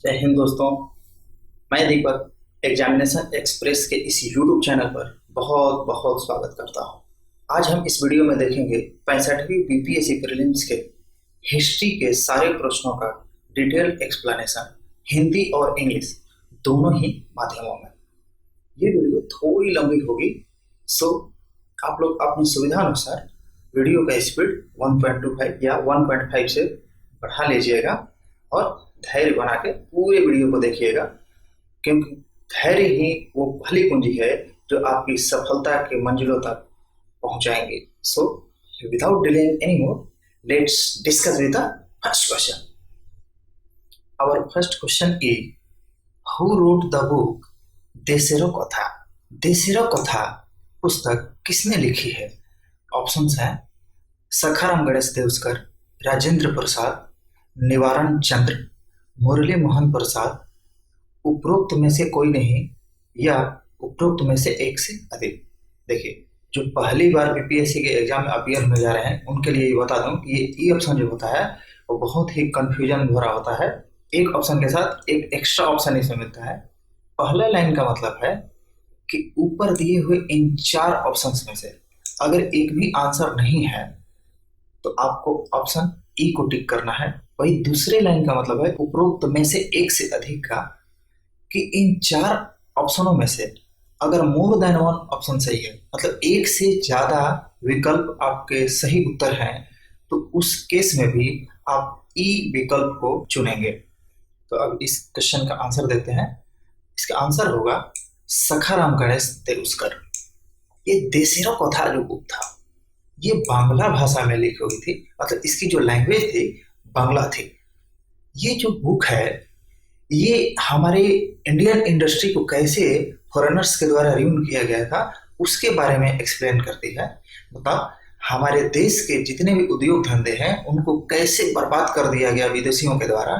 जय हिंद दोस्तों। मैं दीपक एग्जामिनेशन एक्सप्रेस के इस यूट्यूब चैनल पर बहुत बहुत स्वागत करता हूं। आज हम इस वीडियो में देखेंगे 65वीं बीपीएससी प्रीलिम्स के हिस्ट्री के सारे प्रश्नों का डिटेल एक्सप्लेनेशन हिंदी और इंग्लिश दोनों ही माध्यमों में। ये वीडियो थोड़ी लंबी होगी, सो आप लोग अपनी सुविधा अनुसार वीडियो का स्पीड 1.25 या 1.5 से बढ़ा लीजिएगा और धैर्य बना के पूरे वीडियो को देखिएगा, क्योंकि धैर्य ही वो पहली कुंजी है जो आपकी सफलता के मंजिलों तक पहुंचाएंगे। So without delaying any more, let's discuss with the first question. Our first question is who wrote the book Deshero Katha. Deshero कथा पुस्तक किसने लिखी है? ऑप्शंस हैं सखाराम गणेश देवस्कर, राजेंद्र प्रसाद, निवारण चंद्र, मुरली मोहन प्रसाद, उपरोक्त में से कोई नहीं या उपरोक्त में से एक से अधिक। देखिए, जो पहली बार बीपीएससी के एग्जाम में अपीयर में जा रहे हैं उनके लिए ये बता दूं कि ये ऑप्शन जो होता है वो बहुत ही कंफ्यूजन भरा होता है। एक ऑप्शन के साथ एक एक्स्ट्रा ऑप्शन इसमें मिलता है। पहला लाइन का मतलब है कि ऊपर दिए हुए इन 4 ऑप्शंस में से अगर एक भी आंसर नहीं है तो आपको ऑप्शन ई को टिक करना है। वही दूसरे लाइन का मतलब है उपरोक्त में से एक से अधिक का, कि इन 4 ऑप्शनों में से अगर मोर देन वन ऑप्शन सही है, मतलब एक से ज्यादा विकल्प आपके सही उत्तर हैं, तो उस केस में भी आप ई विकल्प को चुनेंगे। तो अब इस क्वेश्चन का आंसर देते हैं। इसका आंसर होगा सखाराम गणेश देवस्कर। ये देशेरो कथा जो बुक था ये बांग्ला भाषा में लिखी हुई थी, मतलब इसकी जो लैंग्वेज थी बांग्ला थी। ये जो बुक है ये हमारे इंडियन इंडस्ट्री को कैसे फॉरेनर्स के द्वारा रिव्यू किया गया था उसके बारे में एक्सप्लेन करती है। मतलब हमारे देश के जितने भी उद्योग धंधे हैं उनको कैसे बर्बाद कर दिया गया विदेशियों के द्वारा,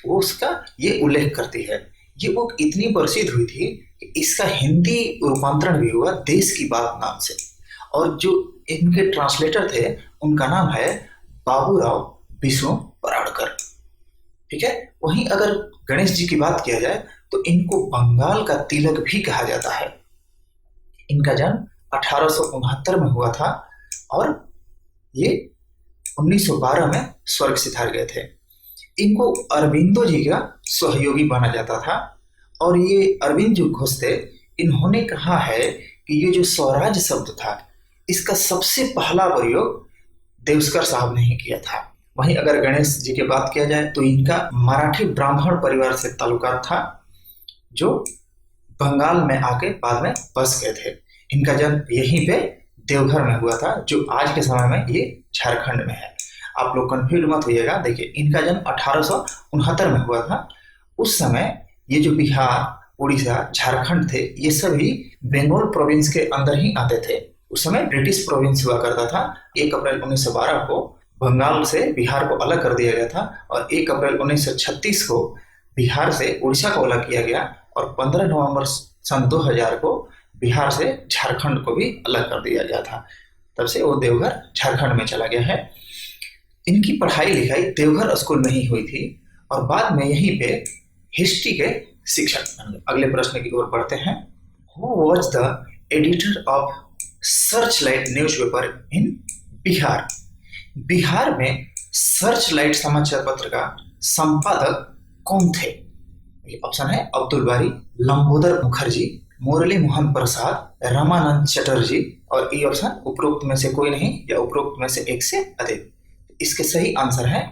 वो उसका ये उल्लेख करती है। ये बुक इतनी प्रसिद्ध हुई थी कि इसका हिंदी रूपांतरण भी हुआ देश की बात नाम से, और जो इनके ट्रांसलेटर थे उनका नाम है बाबूराव विष्णु पराड़कर। ठीक है। वहीं अगर गणेश जी की बात किया जाए तो इनको बंगाल का तिलक भी कहा जाता है। इनका जन्म 1869 में हुआ था और ये 1912 में स्वर्ग सिधार गए थे। इनको अरविंदो जी का सहयोगी माना जाता था, और ये अरविंद जो घोष थे इन्होंने कहा है कि ये जो स्वराज शब्द था इसका सबसे पहला प्रयोग देवस्कर साहब ने ही किया था। वहीं अगर गणेश जी की बात किया जाए तो इनका मराठी ब्राह्मण परिवार से ताल्लुकात था जो बंगाल में आके बाद में बस गए थे। इनका जन्म यहीं पे देवघर में हुआ था, जो आज के समय में ये झारखंड में है। आप लोग कंफ्यूज मत होइएगा। देखिए, इनका जन्म 1869 में हुआ था। उस समय ये जो बिहार, उड़ीसा, झारखंड थे ये सभी बंगाल प्रोविंस के अंदर ही आते थे। उस समय ब्रिटिश प्रोविंस हुआ करता था। 1 अप्रैल 1912 को बंगाल से बिहार को अलग कर दिया गया था, और 1 अप्रैल 1936 को बिहार से उड़ीसा को अलग किया गया, और 15 नवंबर सन 2000 को बिहार से झारखंड को भी अलग कर दिया गया था। तब से वो देवघर झारखंड में चला गया है। इनकी पढ़ाई लिखाई देवघर स्कूल में ही हुई थी, और बाद में यहीं पे हिस्ट्री के शिक्षक बन गए। अगले प्रश्न की ओर बढ़ते हैं। Who was the editor of Searchlight newspaper इन बिहार। बिहार में सर्चलाइट समाचार पत्र का संपादक कौन थे? ऑप्शन है अब्दुल बारी, लंबोदर मुखर्जी, मुरली मोहन प्रसाद, रामानंद चटर्जी, और ये ऑप्शन उपरोक्त में से कोई नहीं या उपरोक्त में से एक से अधिक। इसके सही आंसर है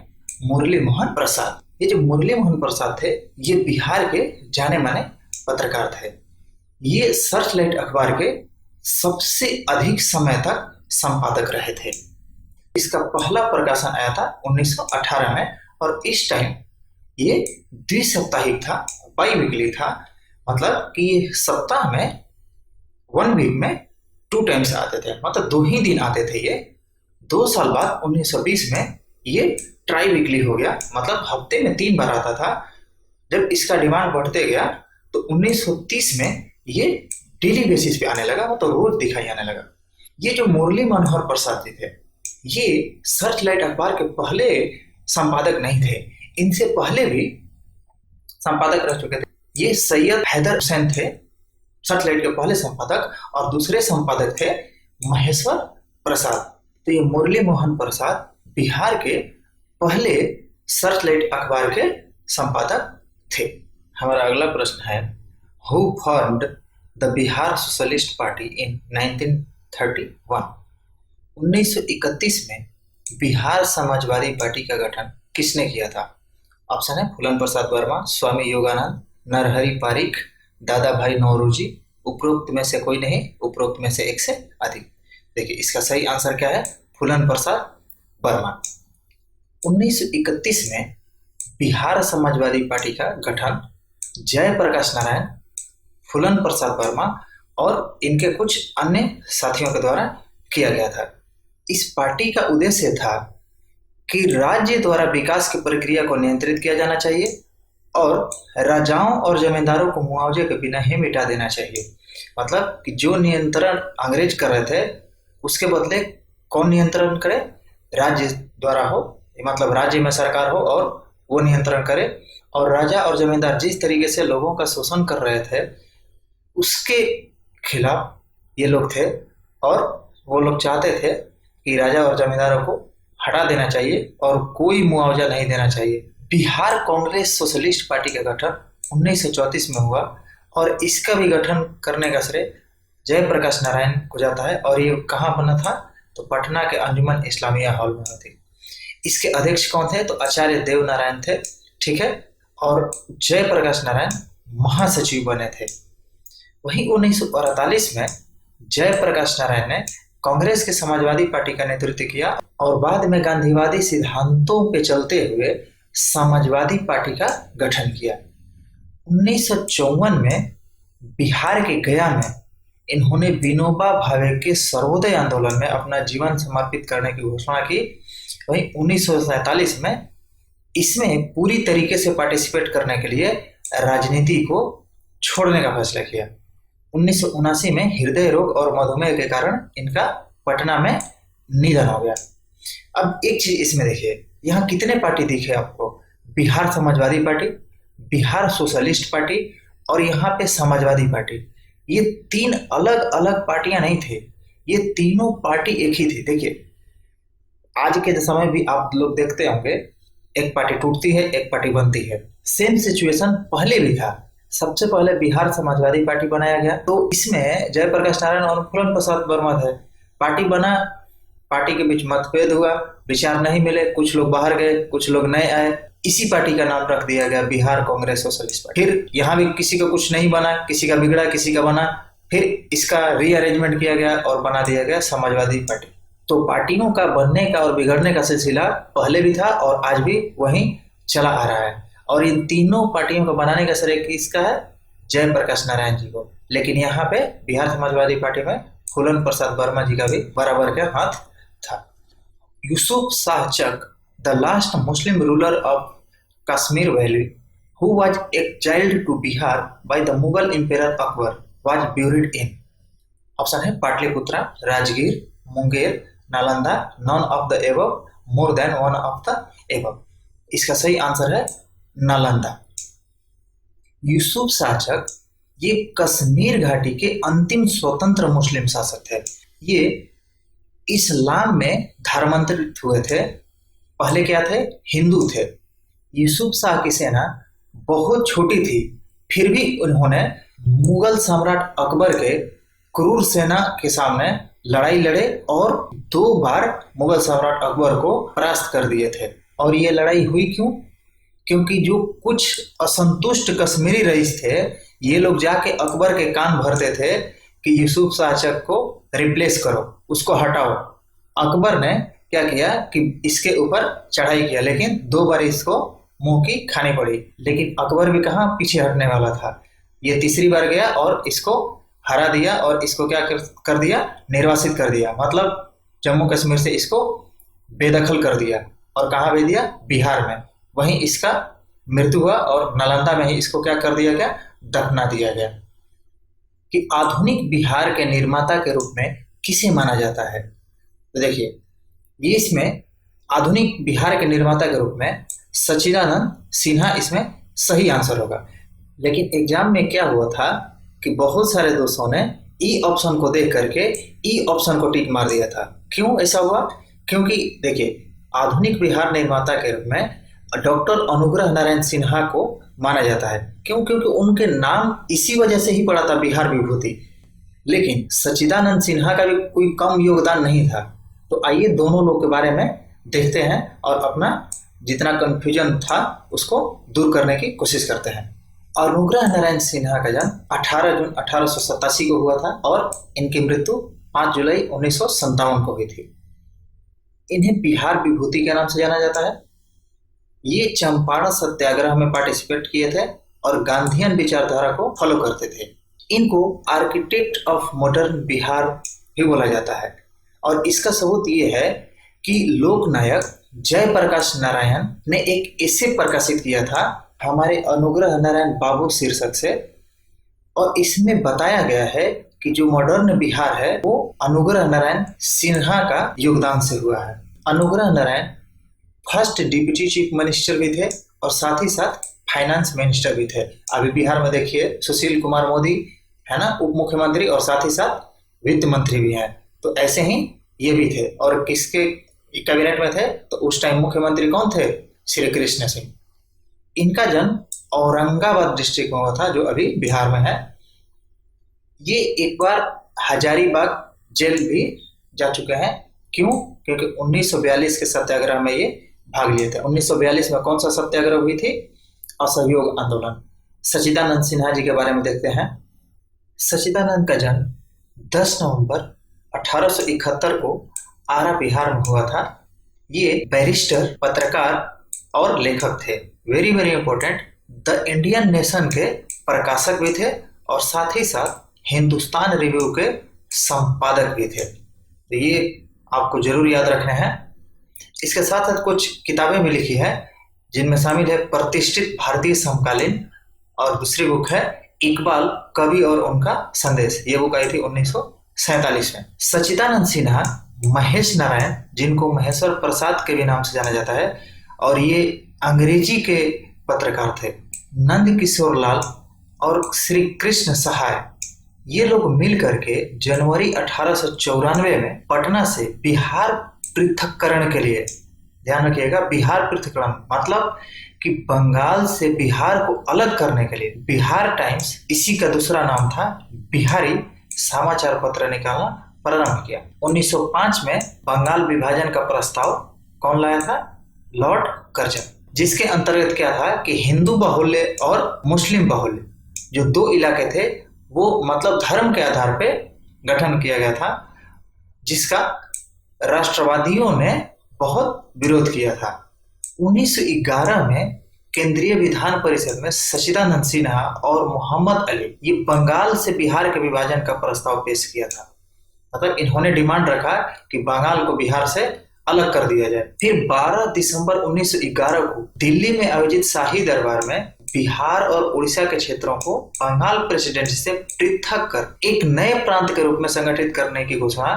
मुरली मोहन प्रसाद। ये जो मुरली मोहन प्रसाद थे ये बिहार के जाने माने पत्रकार थे। ये सर्चलाइट अखबार के सबसे अधिक समय तक संपादक रहे थे। इसका पहला प्रकाशन आया था 1918 में, और इस टाइम ये द्विसाप्ताहिक था, बाई वीकली था। मतलब कि ये सप्ताह में 1 वीक में 2 टाइम्स आते थे, मतलब 2 ही दिन आते थे। ये 2 साल बाद 1920 में ये ट्राई वीकली हो गया, मतलब हफ्ते में 3 बार आता था। जब इसका डिमांड बढ़ते गया तो 1930 में ये डेली बेसिस पे आने लगा, मतलब रोज दिखाई आने लगा। ये जो मुरली मनोहर प्रसाद जी थे ये सर्चलाइट अखबार के पहले संपादक नहीं थे। इनसे पहले भी संपादक रह चुके थे। ये सैयद हैदर हुसैन थे सर्चलाइट के पहले संपादक, और दूसरे संपादक थे महेश्वर प्रसाद। तो ये मुरली मोहन प्रसाद बिहार के पहले सर्चलाइट अखबार के संपादक थे। हमारा अगला प्रश्न है, who formed the Bihar socialist party इन 1931? 1931 में बिहार समाजवादी पार्टी का गठन किसने किया था? ऑप्शन है फूलन प्रसाद वर्मा, स्वामी योगानंद, नरहरि पारिख, दादा भाई नौरोजी, उपरोक्त में से कोई नहीं, उपरोक्त में से एक से अधिक। देखिए इसका सही आंसर क्या है, फूलन प्रसाद वर्मा। 1931 में बिहार समाजवादी पार्टी का गठन जयप्रकाश नारायण, फूलन प्रसाद वर्मा और इनके कुछ अन्य साथियों के द्वारा किया गया था। इस पार्टी का उद्देश्य था कि राज्य द्वारा विकास की प्रक्रिया को नियंत्रित किया जाना चाहिए और राजाओं और जमींदारों को मुआवजे के बिना ही मिटा देना चाहिए। मतलब कि जो नियंत्रण अंग्रेज कर रहे थे उसके बदले कौन नियंत्रण करे, राज्य द्वारा हो, मतलब राज्य में सरकार हो और वो नियंत्रण करे। और राजा और जमींदार जिस तरीके से लोगों का शोषण कर रहे थे उसके खिलाफ ये लोग थे, और वो लोग चाहते थे कि राजा और जमींदारों को हटा देना चाहिए और कोई मुआवजा नहीं देना चाहिए। बिहार कांग्रेस सोशलिस्ट पार्टी का गठन 1934 में हुआ और इसका भी गठन करने का श्रेय जयप्रकाश नारायण को जाता है। और ये कहाँ बना था, तो पटना के अंजुमन इस्लामिया हॉल में थी। इसके अध्यक्ष कौन थे, तो आचार्य देव नारायण थे, ठीक है। और जयप्रकाश नारायण महासचिव बने थे। वहीं 1948 में जयप्रकाश नारायण ने कांग्रेस के समाजवादी पार्टी का नेतृत्व किया और बाद में गांधीवादी सिद्धांतों पे चलते हुए समाजवादी पार्टी का गठन किया। 1954 में बिहार के गया में इन्होंने विनोबा भावे के सर्वोदय आंदोलन में अपना जीवन समर्पित करने की घोषणा की। वहीं 1947 में इसमें पूरी तरीके से पार्टिसिपेट करने के लिए राजनीति को छोड़ने का फैसला किया। 1979 में हृदय रोग और मधुमेह के कारण इनका पटना में निधन हो गया। अब एक चीज इसमें देखिए, यहाँ कितने पार्टी दिखे आपको, Bihar Samajwadi party, Bihar socialist party और यहाँ पे समाजवादी पार्टी। ये तीन अलग अलग पार्टियां नहीं थे, ये तीनों पार्टी एक ही थी। देखिए आज के समय भी आप लोग देखते होंगे, एक पार्टी टूटती है, एक पार्टी बनती है। सेम सिचुएशन पहले भी था। सबसे पहले बिहार समाजवादी पार्टी बनाया गया, तो इसमें जयप्रकाश नारायण और फूलन प्रसाद वर्मा थे। पार्टी बना, पार्टी के बीच मतभेद हुआ, विचार नहीं मिले, कुछ लोग बाहर गए, कुछ लोग नए आए, इसी पार्टी का नाम रख दिया गया बिहार कांग्रेस सोशलिस्ट पार्टी। फिर यहाँ भी किसी का कुछ नहीं बना, किसी का बिगड़ा, किसी का बना, फिर इसका रीअरेंजमेंट किया गया और बना दिया गया समाजवादी पार्टी। तो पार्टियों का बनने का और बिगड़ने का सिलसिला पहले भी था और आज भी वहीं चला आ रहा है। और इन तीनों पार्टियों को बनाने का श्रेय किसका है, जयप्रकाश नारायण जी को। लेकिन यहाँ पे बिहार समाजवादी पार्टी में फूलन प्रसाद वर्मा जी का भी बराबर का हाथ था। Yusuf Shah Chak, the last Muslim ruler of Kashmir valley, who was exiled to Bihar by the Mughal emperor Akbar, was buried in. Option है Pataliputra, Rajgir, Munger, Nalanda, none of the above, more than one of the above. इसका सही आंसर है नालंदा। यूसुफ शाह चक ये कश्मीर घाटी के अंतिम स्वतंत्र मुस्लिम शासक थे। ये इस्लाम में धर्मांतरित हुए थे। पहले क्या थे, हिंदू थे। यूसुफ शाह की सेना बहुत छोटी थी, फिर भी उन्होंने मुगल सम्राट अकबर के क्रूर सेना के सामने लड़ाई लड़े और 2 बार मुगल सम्राट अकबर को परास्त कर दिए थे। और ये लड़ाई हुई क्यों, क्योंकि जो कुछ असंतुष्ट कश्मीरी रईस थे, ये लोग जाके अकबर के कान भरते थे कि यूसुफ शाह चक को रिप्लेस करो, उसको हटाओ। अकबर ने क्या किया कि इसके ऊपर चढ़ाई किया, लेकिन 2 बार इसको मुंह की खानी पड़ी। लेकिन अकबर भी कहाँ पीछे हटने वाला था, ये तीसरी बार गया और इसको हरा दिया और इसको क्या कर दिया, निर्वासित कर दिया। मतलब जम्मू कश्मीर से इसको बेदखल कर दिया और कहाँ भेज दिया, बिहार में। वहीं इसका मृत्यु हुआ और नालंदा में ही इसको क्या कर दिया गया, दफना दिया गया। कि आधुनिक बिहार के निर्माता के रूप में किसे माना जाता है, तो देखिए ये इसमें आधुनिक बिहार के निर्माता के रूप में सच्चिदानंद सिन्हा इसमें सही आंसर होगा। लेकिन एग्जाम में क्या हुआ था कि बहुत सारे दोस्तों ने ई ऑप्शन को देख करके ई ऑप्शन को टिक मार दिया था। क्यों ऐसा हुआ? क्योंकि देखिए, आधुनिक बिहार निर्माता के रूप में डॉक्टर अनुग्रह नारायण सिन्हा को माना जाता है। क्यों? क्योंकि उनके नाम इसी वजह से ही पड़ा था, बिहार विभूति। लेकिन सच्चिदानंद सिन्हा का भी कोई कम योगदान नहीं था। तो आइए दोनों लोग के बारे में देखते हैं और अपना जितना कंफ्यूजन था उसको दूर करने की कोशिश करते हैं। अनुग्रह नारायण सिन्हा का जन्म 18 जून 1887 को हुआ था और इनकी मृत्यु 5 जुलाई 1957 को हुई थी। इन्हें बिहार विभूति के नाम से जाना जाता है। ये चंपारण सत्याग्रह में पार्टिसिपेट किए थे और गांधीयन विचारधारा को फॉलो करते थे। इनको आर्किटेक्ट ऑफ मॉडर्न बिहार भी बोला जाता है। और इसका सबूत ये है कि लोकनायक जयप्रकाश नारायण ने एक एसे प्रकाशित किया था हमारे अनुग्रह नारायण बाबू शीर्षक से, और इसमें बताया गया है कि जो मॉडर्न बिहार है वो अनुग्रह नारायण सिन्हा का योगदान से हुआ है। Anugrah Narayan first deputy chief minister भी थे और साथ ही साथ फाइनेंस मिनिस्टर भी थे। अभी बिहार में देखिए सुशील कुमार मोदी है ना, उप मुख्यमंत्री और साथ ही साथ वित्त मंत्री भी हैं। तो ऐसे ही ये भी थे। और किसके कैबिनेट में थे? तो उस टाइम मुख्यमंत्री कौन थे? श्री कृष्ण सिंह। इनका जन्म औरंगाबाद डिस्ट्रिक्ट में हुआ था जो अभी बिहार में है। ये एक बार हजारीबाग जेल भी जा चुके हैं। क्यों? क्योंकि 1942 के सत्याग्रह में ये भाग लिए थे। 1942 में कौन सा सत्याग्रह हुई थी? असहयोग आंदोलन। सच्चिदानंद सिन्हा जी के बारे में देखते हैं। सच्चिदानंद का जन्म 10 नवंबर 1871 को आरा बिहार में हुआ था। ये बैरिस्टर, पत्रकार और लेखक थे। Very very important, the Indian nation के प्रकाशक भी थे और साथ ही साथ हिंदुस्तान रिव्यू के संपादक भी थे। तो ये आपको जरूर याद रखने हैं। इसके साथ साथ कुछ किताबें भी लिखी है जिनमें शामिल है प्रतिष्ठित भारतीय समकालीन, और दूसरी बुक है इकबाल, कवि और उनका संदेश। ये बुक आई थी 1947 में। सच्चिदानंद सिन्हा महेश नारायण, जिनको महेश्वर प्रसाद के भी नाम से जाना जाता है, और ये अंग्रेजी के पत्रकार थे। नंद किशोर लाल और श्री कृष्ण सहाय, ये लोग मिल करके जनवरी 1894 में पटना से बिहार पृथक्करण के लिए, ध्यान रखिएगा, बिहार पृथक्करण मतलब कि बंगाल से बिहार को अलग करने के लिए बिहार टाइम्स, इसी का दूसरा नाम था बिहारी समाचार पत्र, निकालना प्रारंभ किया। 1905 में बंगाल विभाजन का प्रस्ताव कौन लाया था? लॉर्ड कर्जन, जिसके अंतर्गत क्या था कि हिंदू बाहुल्य और मुस्लिम बाहुल्य जो दो इलाके थे वो मतलब धर्म के आधार पे गठन किया गया था, जिसका राष्ट्रवादियों ने बहुत विरोध किया था। 1911 में केंद्रीय विधान परिषद में सच्चिदानंद सिन्हा और मोहम्मद अली ये बंगाल से बिहार के विभाजन का प्रस्ताव पेश किया था। मतलब इन्होंने डिमांड रखा कि बंगाल को बिहार से अलग कर दिया जाए। फिर 12 दिसंबर 1911 को दिल्ली में आयोजित शाही दरबार में बिहार और उड़ीसा के क्षेत्रों को बंगाल प्रेसिडेंसी से पृथक कर एक नए प्रांत के रूप में संगठित करने की घोषणा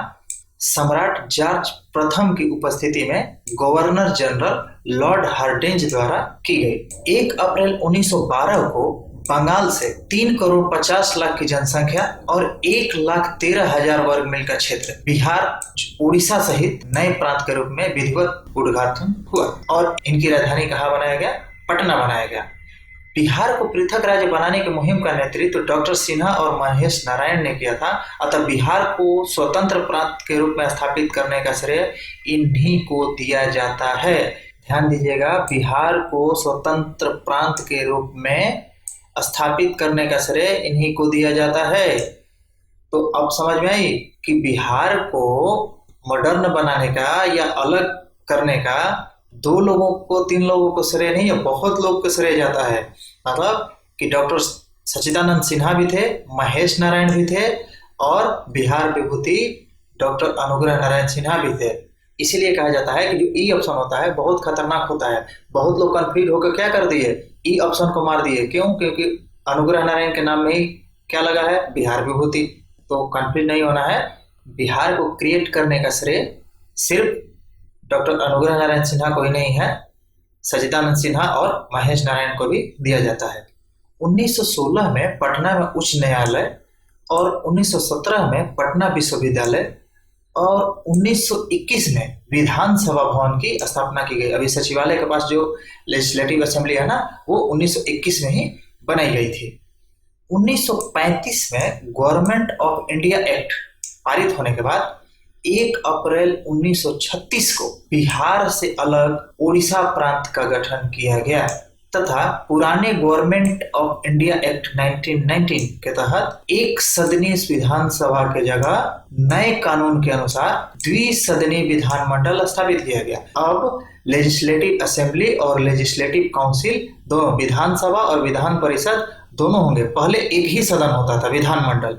सम्राट जॉर्ज प्रथम की उपस्थिति में गवर्नर जनरल लॉर्ड हार्डिंज द्वारा की गई। 1 अप्रैल 1912 को बंगाल से 3 करोड़ 50 लाख की जनसंख्या और 1,13,000 वर्ग मील का क्षेत्र बिहार, उड़ीसा सहित नए प्रांत के रूप में विधिवत उद्घाटन हुआ और इनकी राजधानी कहाँ बनाया गया? पटना बनाया गया। बिहार को पृथक राज्य बनाने की मुहिम का नेतृत्व डॉक्टर सिन्हा और महेश नारायण ने किया था। अतः बिहार को स्वतंत्र प्रांत के रूप में स्थापित करने का श्रेय इन्हीं को दिया जाता है। ध्यान दीजिएगा, बिहार को स्वतंत्र प्रांत के रूप में स्थापित करने का श्रेय इन्हीं को दिया जाता है। तो अब समझ में आई कि बिहार को मॉडर्न बनाने का या अलग करने का 2 लोगों को 3 लोगों को श्रेय नहीं है, बहुत लोग को श्रेय जाता है। मतलब कि डॉक्टर सच्चिदानंद सिन्हा भी थे, महेश नारायण भी थे और बिहार विभूति डॉक्टर अनुग्रह नारायण सिन्हा भी थे। इसीलिए कहा जाता है कि जो ई ऑप्शन होता है बहुत खतरनाक होता है। बहुत लोग कंफ्यूज होकर क्या कर दिए? ई ऑप्शन को मार दिए। क्यों? क्योंकि अनुग्रह नारायण के नाम में ही क्या लगा है? बिहार विभूति। तो कंफ्यूज नहीं होना है। बिहार को क्रिएट करने का श्रेय सिर्फ डॉक्टर अनुग्रह नारायण सिन्हा को ही नहीं है, सच्चिदानंद सिन्हा और महेश नारायण को भी दिया जाता है। 1916 में पटना में उच्च न्यायालय और 1917 में पटना विश्वविद्यालय और 1921 में विधानसभा भवन की स्थापना की गई। अभी सचिवालय के पास जो लेजिस्लेटिव असेंबली है ना, वो 1921 में ही बनाई गई थी। 1935 में गवर्नमेंट ऑफ इंडिया एक्ट पारित होने के बाद 1 अप्रैल 1936 को बिहार से अलग उड़ीसा प्रांत का गठन किया गया तथा पुराने गवर्नमेंट ऑफ इंडिया एक्ट 1919 के तहत एक सदनीय विधानसभा के जगह नए कानून के अनुसार द्विसदनीय विधानमंडल स्थापित किया गया। अब लेजिस्लेटिव असेंबली और लेजिस्लेटिव काउंसिल दोनों, विधानसभा और विधान परिषद दोनों होंगे। पहले एक ही सदन होता था, विधानमंडल।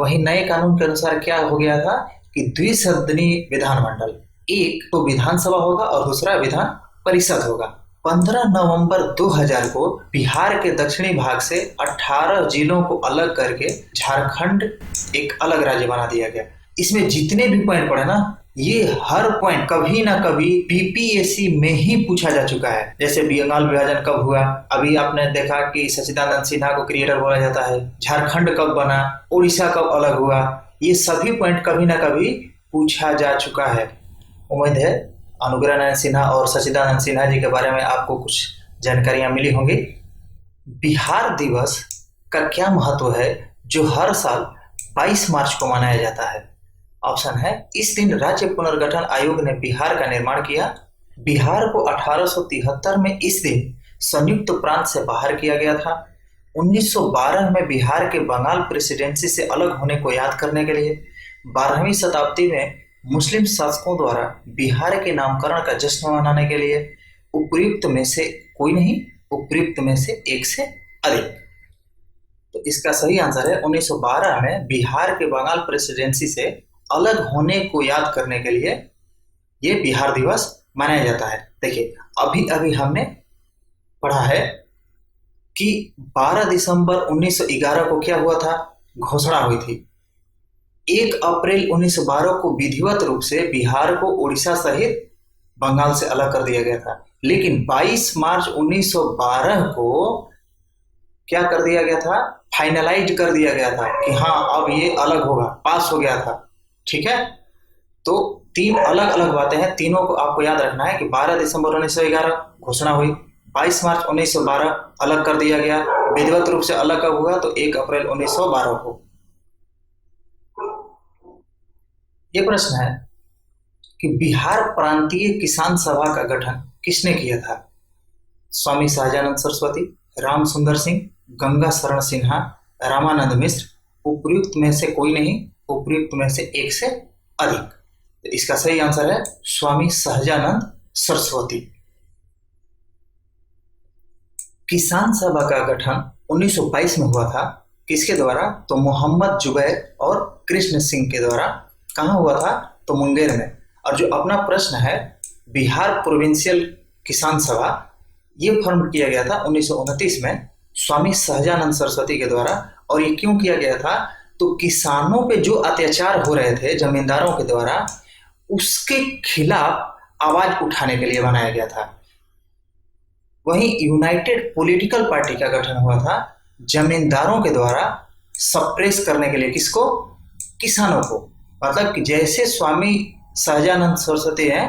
वही नए कानून के अनुसार क्या हो गया था कि द्विसदनीय विधानमंडल, एक तो विधानसभा होगा और दूसरा विधान परिषद होगा। 15 नवंबर 2000 को बिहार के दक्षिणी भाग से 18 जिलों को अलग करके झारखंड एक अलग राज्य बना दिया गया। इसमें जितने भी पॉइंट पड़े ना, ये हर पॉइंट कभी ना कभी बीपीएससी में ही पूछा जा चुका है। जैसे बंगाल विभाजन कब हुआ, अभी आपने देखा कि सच्चिदानंद सिन्हा को क्रिएटर बोला जाता है। झारखंड कब बना, उड़ीसा कब अलग हुआ, ये सभी पॉइंट कभी ना कभी पूछा जा चुका है। उम्मीद है अनुग्रह नारायण सिन्हा और सच्चिदानंद सिन्हा जी के बारे में आपको कुछ जानकारियां मिली होंगी। बिहार दिवस का क्या महत्व है जो हर साल 22 मार्च को मनाया जाता है? ऑप्शन है, इस दिन राज्य पुनर्गठन आयोग ने बिहार का निर्माण किया। बिहार को 1873 में इस दिन संयुक्त प्रांत से बाहर किया गया था। 1912 में बिहार के बंगाल प्रेसिडेंसी से अलग होने को याद करने के लिए 12वीं शताब्दी में मुस्लिम शासकों द्वारा बिहार के नामकरण का जश्न मनाने के लिए उपयुक्त में से कोई नहीं, उपयुक्त में से एक से अधिक। तो इसका सही आंसर है 1912 में बिहार के बंगाल प्रेसिडेंसी से अलग होने को याद करने के लिए ये बिहार दिवस मनाया जाता है। देखिए, अभी अभी हमने पढ़ा है कि 12 दिसंबर 1911 को क्या हुआ था, घोषणा हुई थी। 1 अप्रैल 1912 को विधिवत रूप से बिहार को उड़ीसा सहित बंगाल से अलग कर दिया गया था। लेकिन 22 मार्च 1912 को क्या कर दिया गया था, फाइनलाइज कर दिया गया था कि हाँ अब ये अलग होगा, पास हो गया था। ठीक है, तो 3 अलग अलग बातें हैं, तीनों को आपको याद रखना है कि 12 दिसंबर 1911 घोषणा हुई, 22 मार्च 1912 अलग कर दिया गया, विधिवत रूप से अलग कब हुआ तो 1 अप्रैल 1912 को। ये प्रश्न है कि बिहार प्रांतीय किसान सभा का गठन किसने किया था? स्वामी सहजानंद सरस्वती, राम सुंदर सिंह, गंगा शरण सिन्हा, रामानंद मिश्र, उपयुक्त में से कोई नहीं, उपयुक्त में से एक से अधिक। तो इसका सही आंसर है स्वामी सहजानंद सरस्वती। किसान सभा का गठन 1922 में हुआ था, किसके द्वारा तो मोहम्मद जुबैर और कृष्ण सिंह के द्वारा। कहाँ हुआ था तो मुंगेर में। और जो अपना प्रश्न है, बिहार प्रोविंशियल किसान सभा, ये फॉर्म किया गया था 1929 में स्वामी सहजानंद सरस्वती के द्वारा। और ये क्यों किया गया था तो किसानों पे जो अत्याचार हो रहे थे जमींदारों के द्वारा, उसके खिलाफ आवाज उठाने के लिए बनाया गया था। वहीं यूनाइटेड पॉलिटिकल पार्टी का गठन हुआ था जमींदारों के द्वारा सप्रेस करने के लिए, किसको, किसानों को। मतलब कि जैसे स्वामी सहजानंद सरस्वती ने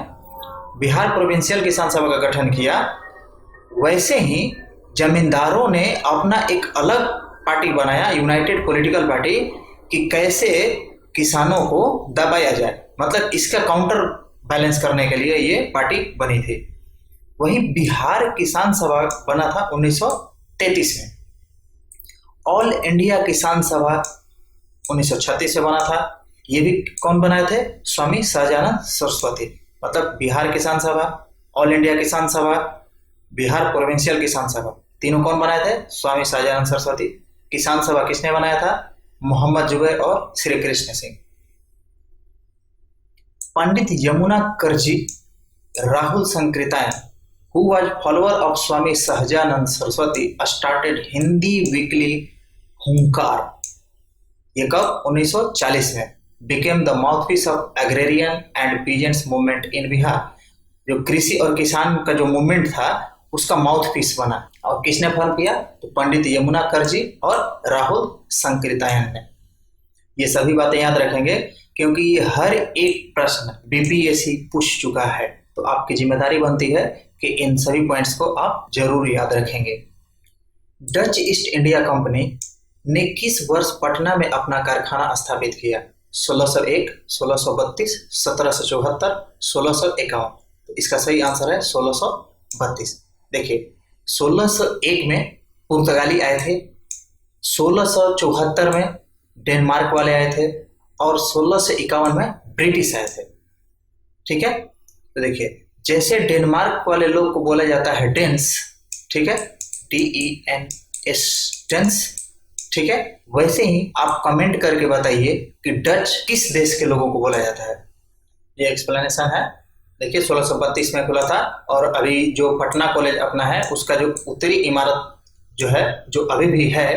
बिहार प्रोविंशियल किसान सभा का गठन किया, वैसे ही जमींदारों ने अपना एक अलग पार्टी बनाया, यूनाइटेड पॉलिटिकल पार्टी, कि कैसे किसानों को दबाया जाए। मतलब इसका काउंटर बैलेंस करने के लिए ये पार्टी बनी थी। वहीं बिहार किसान सभा बना था 1933 में। ऑल इंडिया किसान सभा 1936 में बना था। ये भी कौन बनाए थे, स्वामी सहजानंद सरस्वती। मतलब बिहार किसान सभा, ऑल इंडिया किसान सभा, बिहार प्रोविंशियल किसान सभा, तीनों कौन बनाए थे, स्वामी सहजानंद सरस्वती। किसान सभा किसने बनाया था, मोहम्मद जुबैर और Shri Krishna Singh. Pandit Yamuna Karji Rahul Sankrityayan, who was follower of Swami Sahajanand Saraswati, started Hindi weekly Hunkar. ये कब, 1940 में। became the mouthpiece of agrarian and peasants movement in Bihar। जो कृषि और किसान का जो मूवमेंट था उसका माउथ पीस बना। और किसने फॉर्म किया? तो पंडित यमुना करजी और राहुल संकृतायन ने। ये सभी बातें याद रखेंगे क्योंकि ये हर एक प्रश्न बीपीएससी पूछ चुका है, तो आपकी जिम्मेदारी बनती है कि इन सभी पॉइंट्स को आप जरूर याद रखेंगे। डच ईस्ट इंडिया कंपनी ने किस वर्ष पटना में अपना कारखाना स्थापित किया? 1601, 1632, 1774, 1651। तो इसका सही आंसर है 1632। देखिए 1601 में पुर्तगाली आए थे, 1674 में डेनमार्क वाले आए थे और 1651 में ब्रिटिश आए थे। ठीक है, तो देखिए जैसे डेनमार्क वाले लोग को बोला जाता है डेंस, ठीक है, DENS, डेंस, ठीक है, वैसे ही आप कमेंट करके बताइए कि डच किस देश के लोगों को बोला जाता है। ये एक्सप्लेनेशन है। देखिए 1632 में खुला था और अभी जो पटना कॉलेज अपना है उसका जो उत्तरी इमारत जो है, जो अभी भी है,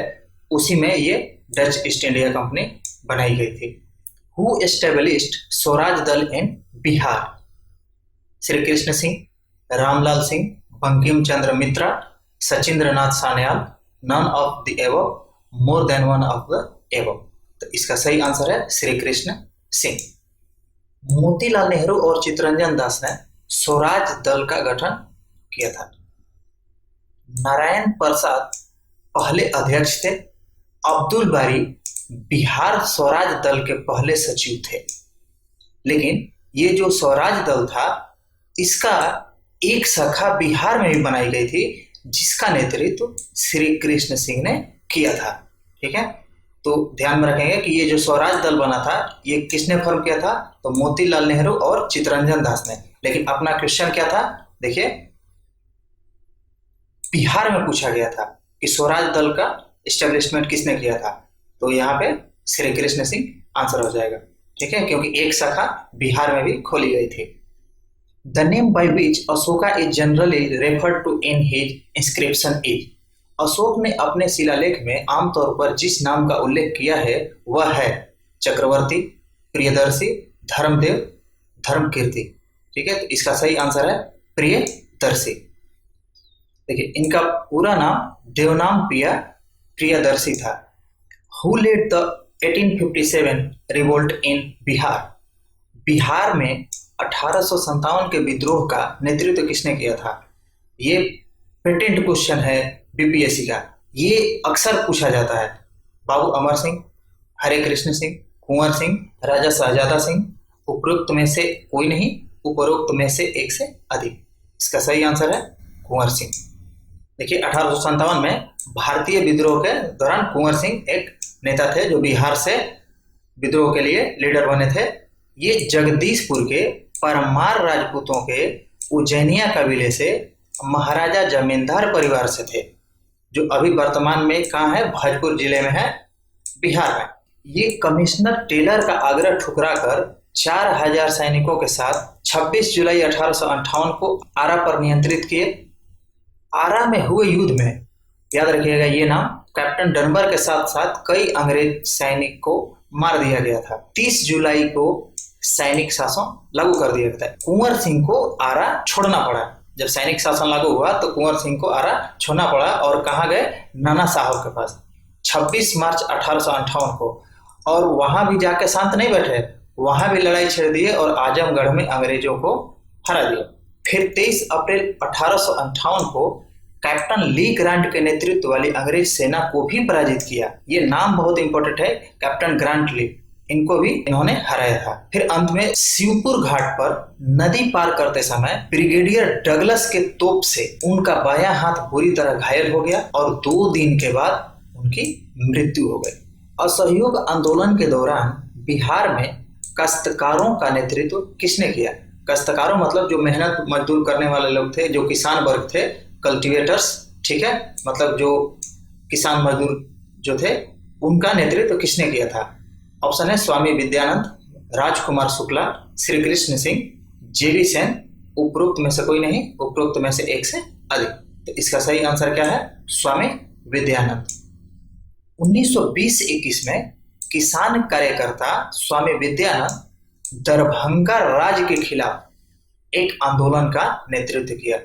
उसी में ये डच ईस्ट इंडिया कंपनी बनाई गई थी। Who established Swaraj Dal in Bihar? Shri Krishna Singh, Ramlal Singh, Bankim Chandra Mitra, Sachindra Nath Sanyal, none of the above, more than one of the above. तो इसका सही आंसर है श्री कृष्ण सिंह। मोतीलाल नेहरू और चित्तरंजन दास ने स्वराज दल का गठन किया था। नारायण प्रसाद पहले अध्यक्ष थे। अब्दुल बारी बिहार स्वराज दल के पहले सचिव थे। लेकिन ये जो स्वराज दल था इसका एक शाखा बिहार में भी बनाई गई थी जिसका नेतृत्व श्री कृष्ण सिंह ने किया था। ठीक है, तो ध्यान में रखेंगे कि ये जो स्वराज दल बना था ये किसने फॉर्म किया था? तो मोतीलाल नेहरू और चित्तरंजन दास ने। लेकिन अपना क्वेश्चन क्या था? देखिए बिहार में पूछा गया था कि स्वराज दल का एस्टेब्लिशमेंट किसने किया था, तो यहाँ पे श्री कृष्ण सिंह आंसर हो जाएगा। ठीक है, क्योंकि एक शाखा बिहार में भी खोली गई थी। The name by which Ashoka is generally referred to in his inscription is. Ashok ने अपने शिलालेख में आमतौर पर जिस नाम का उल्लेख किया है वह है चक्रवर्ती, प्रियदर्शी, धर्मदेव, धर्मकीर्ति। ठीक है, तो इसका सही आंसर है प्रियदर्शी। देखिए इनका पूरा नाम देवनाम प्रियदर्शी था। Who led the 1857 revolt in Bihar? Bihar में 1857 के विद्रोह का नेतृत्व किसने किया था? ये पेटेंट क्वेश्चन है बीपीएससी का, ये अक्सर पूछा जाता है। बाबू अमर सिंह, हरे कृष्ण सिंह, कुंवर सिंह, राजा शहजादा सिंह, उपरोक्त में से कोई नहीं, उपरोक्त में से एक से अधिक। इसका सही आंसर है कुंवर सिंह। देखिए 1857 में भारतीय विद्रोह के दौरान कुंवर सिंह एक नेता थे जो बिहार से विद्रोह के लिए लीडर बने थे। ये जगदीशपुर के परमार राजपूतों के उज्जैनिया कबीले से महाराजा जमींदार परिवार से थे, जो अभी वर्तमान में कहाँ है? भोजपुर जिले में है, बिहार में। ये कमिश्नर टेलर का आग्रह ठुकरा कर 4000 सैनिकों के साथ 26 जुलाई 1858 को आरा पर नियंत्रित किए। आरा में हुए युद्ध में, याद रखिएगा ये नाम, कैप्टन डनबर के साथ साथ कई अंग्रेज सैनिक को मार दिया गया था। 30 जुलाई को सैनिक शासन लागू कर दिया गया था। कुंवर सिंह को आरा छोड़ना पड़ा। जब सैनिक शासन लागू हुआ तो कुंवर सिंह को आरा छोड़ना पड़ा और कहाँ गए? नाना साहब के पास 26 मार्च 1858 को। और वहां भी जाके शांत नहीं बैठे, वहां भी लड़ाई छेड़ दिए और आजमगढ़ में अंग्रेजों को हरा दिया। फिर 23 अप्रैल 1858 को कैप्टन ली ग्रांट के नेतृत्व वाली अंग्रेज सेना को भी पराजित किया। ये नाम बहुत इंपॉर्टेंट है, कैप्टन ग्रांट ली, इनको भी इन्होंने हराया था। फिर अंत में शिवपुर घाट पर नदी पार करते समय ब्रिगेडियर डगलस के तोप से उनका बायां हाथ बुरी तरह घायल हो गया और 2 दिन के बाद उनकी मृत्यु हो गई। असहयोग आंदोलन के दौरान बिहार में काश्तकारों का नेतृत्व किसने किया? काश्तकारों मतलब जो मेहनत मजदूर करने वाले लोग थे, जो किसान वर्ग थे, कल्टीवेटर्स। ठीक है, मतलब जो किसान मजदूर जो थे उनका नेतृत्व किसने किया था? ऑप्शन है स्वामी विद्यानंद, राजकुमार शुक्ला, श्री कृष्ण सिंह, जेबी सेन, उपरोक्त में से कोई नहीं, उपरोक्त में से एक से अधिक। तो इसका सही आंसर क्या है? स्वामी विद्यानंद। 1920-21 में किसान कार्यकर्ता स्वामी विद्यानंद दरभंगा राज्य के खिलाफ एक आंदोलन का नेतृत्व किया।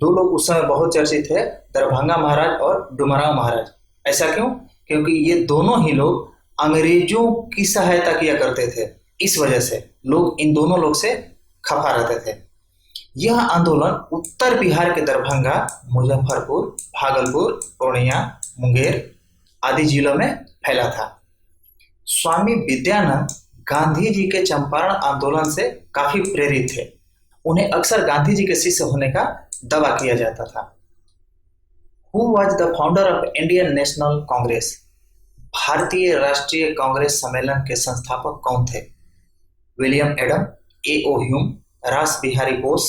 दो लोग उस समय बहुत चर्चित थे, दरभंगा महाराज और डुमरांव महाराज। ऐसा क्यों? क्योंकि ये दोनों ही लोग अंग्रेजों की सहायता किया करते थे। इस वजह से लोग इन दोनों लोग से खफा रहते थे। यह आंदोलन उत्तर बिहार के दरभंगा, मुजफ्फरपुर, भागलपुर, पूर्णिया, मुंगेर आदि जिलों में फैला था। स्वामी विद्यानंद गांधी जी के चंपारण आंदोलन से काफी प्रेरित थे। उन्हें अक्सर गांधी जी के शिष्य होने का दावा किया जाता था। Who was the founder of Indian National Congress? भारतीय राष्ट्रीय कांग्रेस सम्मेलन के संस्थापक कौन थे? William Adam, A.O.. ह्यूम, रास बिहारी बोस,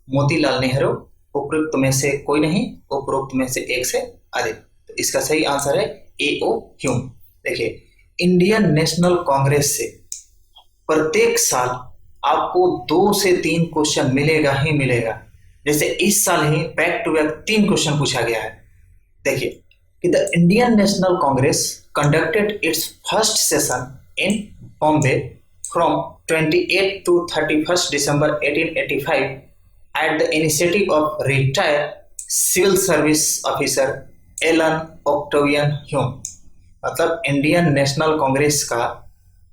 मोतीलाल नेहरू, उपरोक्त में से कोई नहीं, उपरोक्त में से एक से अधिक। तो इसका सही आंसर है ए.ओ. ह्यूम। देखिए, इंडियन नेशनल कांग्रेस से प्रत्येक साल आपको 2 से 3 क्वेश्चन मिलेगा ही मिलेगा। जैसे इस साल ही बैक टू बैक 3 क्वेश्चन पूछा गया है। देखिए कि the Indian National Congress conducted it's first session in Bombay from 28 to 31 December 1885 at the initiative of retired civil service officer Allan Octavian Hume. मतलब इंडियन नेशनल कांग्रेस का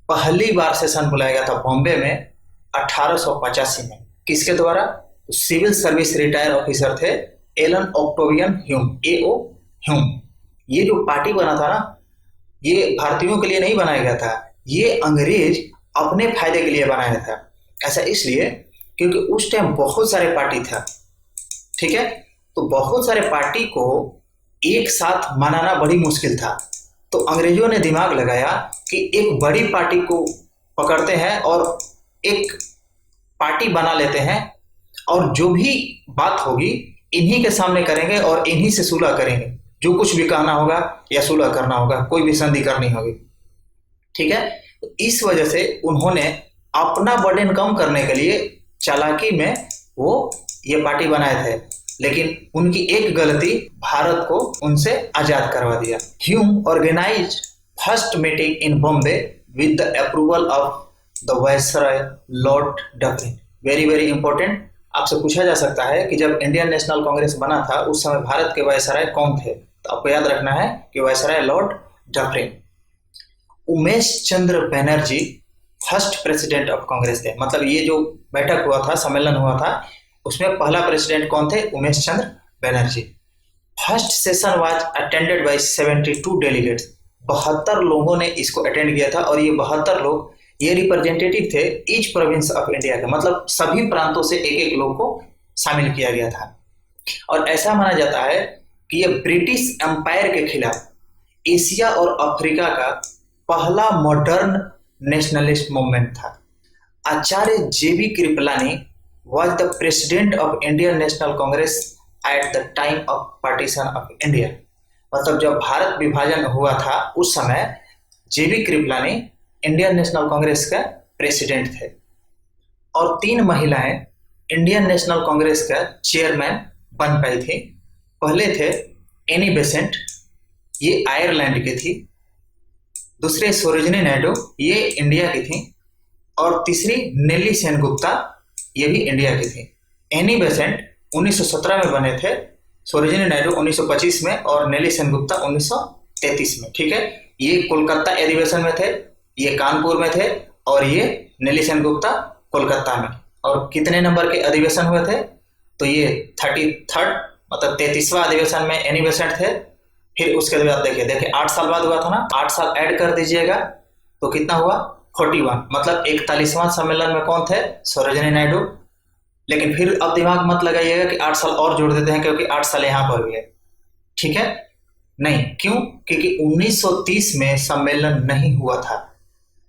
पहली बार सेशन बुलाया गया था बॉम्बे में 1885 में। किसके द्वारा? सिविल सर्विस रिटायर ऑफिसर थे Allan Octavian Hume, A O. Hume. ये जो पार्टी बना था ना, ये भारतीयों के लिए नहीं बनाया गया था, ये अंग्रेज अपने फायदे के लिए बनाया था। ऐसा इसलिए क्योंकि उस टाइम बहुत सारे पार्टी था, ठीक है, तो बहुत सारे पार्टी को एक साथ मनाना बड़ी मुश्किल था। तो अंग्रेजों ने दिमाग लगाया कि एक बड़ी पार्टी को पकड़ते हैं और एक पार्टी बना लेते हैं, और जो भी बात होगी इन्हीं के सामने करेंगे और इन्हीं से सुलह करेंगे। जो कुछ भी कहना होगा या सुलह करना होगा, कोई भी संधि करनी होगी, ठीक है। इस वजह से उन्होंने अपना बर्डन कम करने के लिए चालाकी में वो ये पार्टी बनाए थे, लेकिन उनकी एक गलती भारत को उनसे आजाद करवा दिया। Hume organize first meeting in Bombay with the approval of the viceroy lord Dufferin. Very very important, आपसे पूछा जा सकता है कि जब इंडियन नेशनल कांग्रेस बना था उस समय भारत के वायसराय कौन थे? तो आपको याद रखना है कि viceroy Lord Dufferin. Umesh Chandra Banerjee first president of Congress थे। मतलब ये जो बैठक हुआ था, सम्मेलन हुआ था, उसमें पहला प्रेसिडेंट कौन थे? Umesh Chandra Banerjee. First session was attended by 72 delegates. 72 लोगों ने इसको अटेंड किया था, और ये 72 लोग ये रिप्रेजेंटेटिव थे ईच प्रोविंस ऑफ इंडिया के। मतलब सभी प्रांतों से एक एक लोग को शामिल किया गया था। और ऐसा माना जाता है कि ये ब्रिटिश एम्पायर के खिलाफ एशिया और अफ्रीका का पहला मॉडर्न नेशनलिस्ट मूवमेंट था। Acharya J B. Kripalani was the president of Indian National Congress at the time of partition of India। मतलब जब भारत विभाजन हुआ था उस समय JB. Kripalani Indian National Congress का प्रेसिडेंट थे। और 3 महिलाएं इंडियन नेशनल कांग्रेस का चेयरमैन बन पाई थी। पहले थे एनी बेसेंट, ये आयरलैंड की थी। दूसरे सरोजिनी नायडू, ये इंडिया की थी। और तीसरी नेली सेनगुप्ता, ये भी इंडिया की थी। एनी बेसेंट 1917 में बने थे, सरोजिनी नायडू 1925 में और नेली सेनगुप्ता 1933 में, ठीक है। ये कोलकाता अधिवेशन में थे, ये कानपुर में थे, और ये नेली सेनगुप्ता कोलकाता में। और कितने नंबर के अधिवेशन हुए थे? तो ये 33rd मतलब 33वां अधिवेशन में एनी बेसेंट थे। फिर उसके बाद देखिए 8 साल बाद हुआ था ना, 8 साल ऐड कर दीजिएगा तो कितना हुआ? 41। मतलब 41वां सम्मेलन में कौन थे? सरोजिनी नायडू। लेकिन फिर अब दिमाग मत लगाइएगा कि 8 साल और जोड़ देते हैं क्योंकि 8 साल यहाँ पर भी है, ठीक है। नहीं, क्यों? क्योंकि 1930 में सम्मेलन नहीं हुआ था।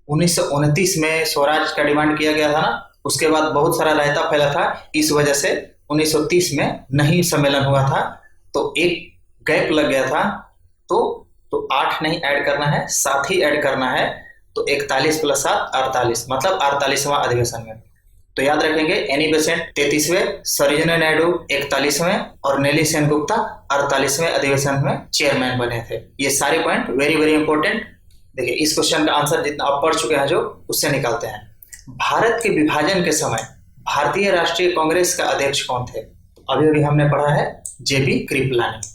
1929 में स्वराज का डिमांड किया गया था ना, उसके बाद बहुत सारा रायता फैला था, इस वजह से 1930 में नहीं सम्मेलन हुआ था। तो एक गैप लग गया था। तो 8 नहीं ऐड करना है, 7 ही ऐड करना है। तो 41 + 7 48, मतलब 48वां अधिवेशन में। तो याद रखेंगे एनी बेसेंट 33वें, सरोजिनी नायडू 41वें और नेली सेनगुप्ता 48वें अधिवेशन में चेयरमैन बने थे। ये सारे पॉइंट वेरी वेरी इंपॉर्टेंट। देखिए इस क्वेश्चन का आंसर जितना आप पढ़ चुके हैं जो, उससे निकालते हैं। भारत के विभाजन के समय भारतीय राष्ट्रीय कांग्रेस का अध्यक्ष कौन थे? अभी अभी हमने पढ़ा है जेबी कृपलानी।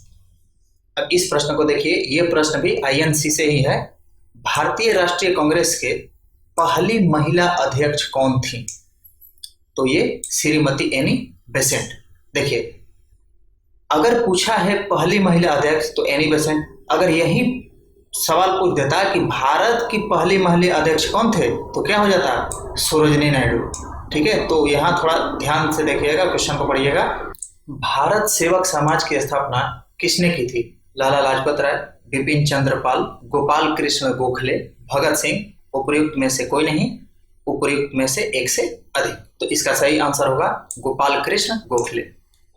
अब इस प्रश्न को देखिए, ये प्रश्न भी आईएनसी से ही है। भारतीय राष्ट्रीय कांग्रेस के पहली महिला अध्यक्ष कौन थी? तो ये श्रीमती एनी बेसेंट। देखिए, अगर पूछा है पहली महिला अध्यक्ष तो एनी बेसेंट, अगर यही सवाल पूछ देता कि भारत की पहली महिला अध्यक्ष कौन थे तो क्या हो जाता? सरोजिनी नायडू। ठीक है, तो यहाँ थोड़ा ध्यान से देखिएगा, क्वेश्चन को पढ़िएगा। भारत सेवक समाज की स्थापना किसने की थी? लाला लाजपत राय, बिपिन चंद्र पाल, गोपाल कृष्ण गोखले, भगत सिंह, उपर्युक्त में से कोई नहीं, उपर्युक्त में से एक से अधिक। तो इसका सही आंसर होगा Gopal Krishna Gokhale.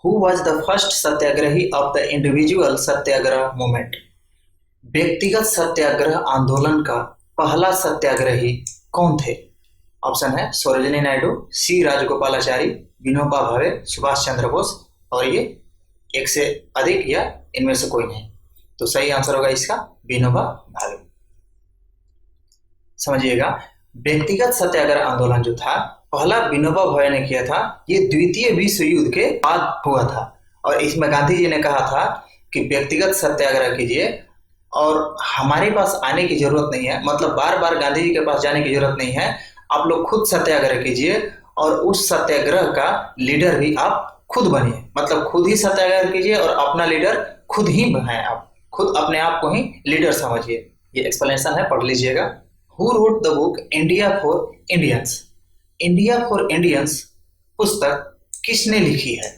Who was the first Satyagrahi of the individual Satyagraha movement? व्यक्तिगत सत्याग्रह आंदोलन का पहला सत्याग्रही कौन थे? ऑप्शन है सरोजिनी नायडू, सी राजगोपालाचारी, विनोबा भावे, सुभाष चंद्र बोस, और ये एक से अधिक या इनमें से कोई नहीं। तो सही आंसर होगा इसका विनोबा भावे। समझिएगा, व्यक्तिगत सत्याग्रह आंदोलन जो था पहला विनोबा भावे ने किया था, ये द्वितीय विश्व युद्ध के बाद हुआ था, और इसमें गांधी जी ने कहा था कि व्यक्तिगत सत्याग्रह कीजिए और हमारे पास आने की जरूरत नहीं है, मतलब बार बार गांधी जी के पास जाने की जरूरत नहीं है, आप लोग खुद सत्याग्रह कीजिए और उस सत्याग्रह का लीडर भी आप खुद बनिए, मतलब खुद ही सत्याग्रह कीजिए और अपना लीडर खुद ही बनाए, आप खुद अपने आप को ही लीडर समझिए। ये एक्सप्लेनेशन है, पढ़ लीजिएगा। Who wrote the book India for Indians? India for Indians पुस्तक किसने लिखी है?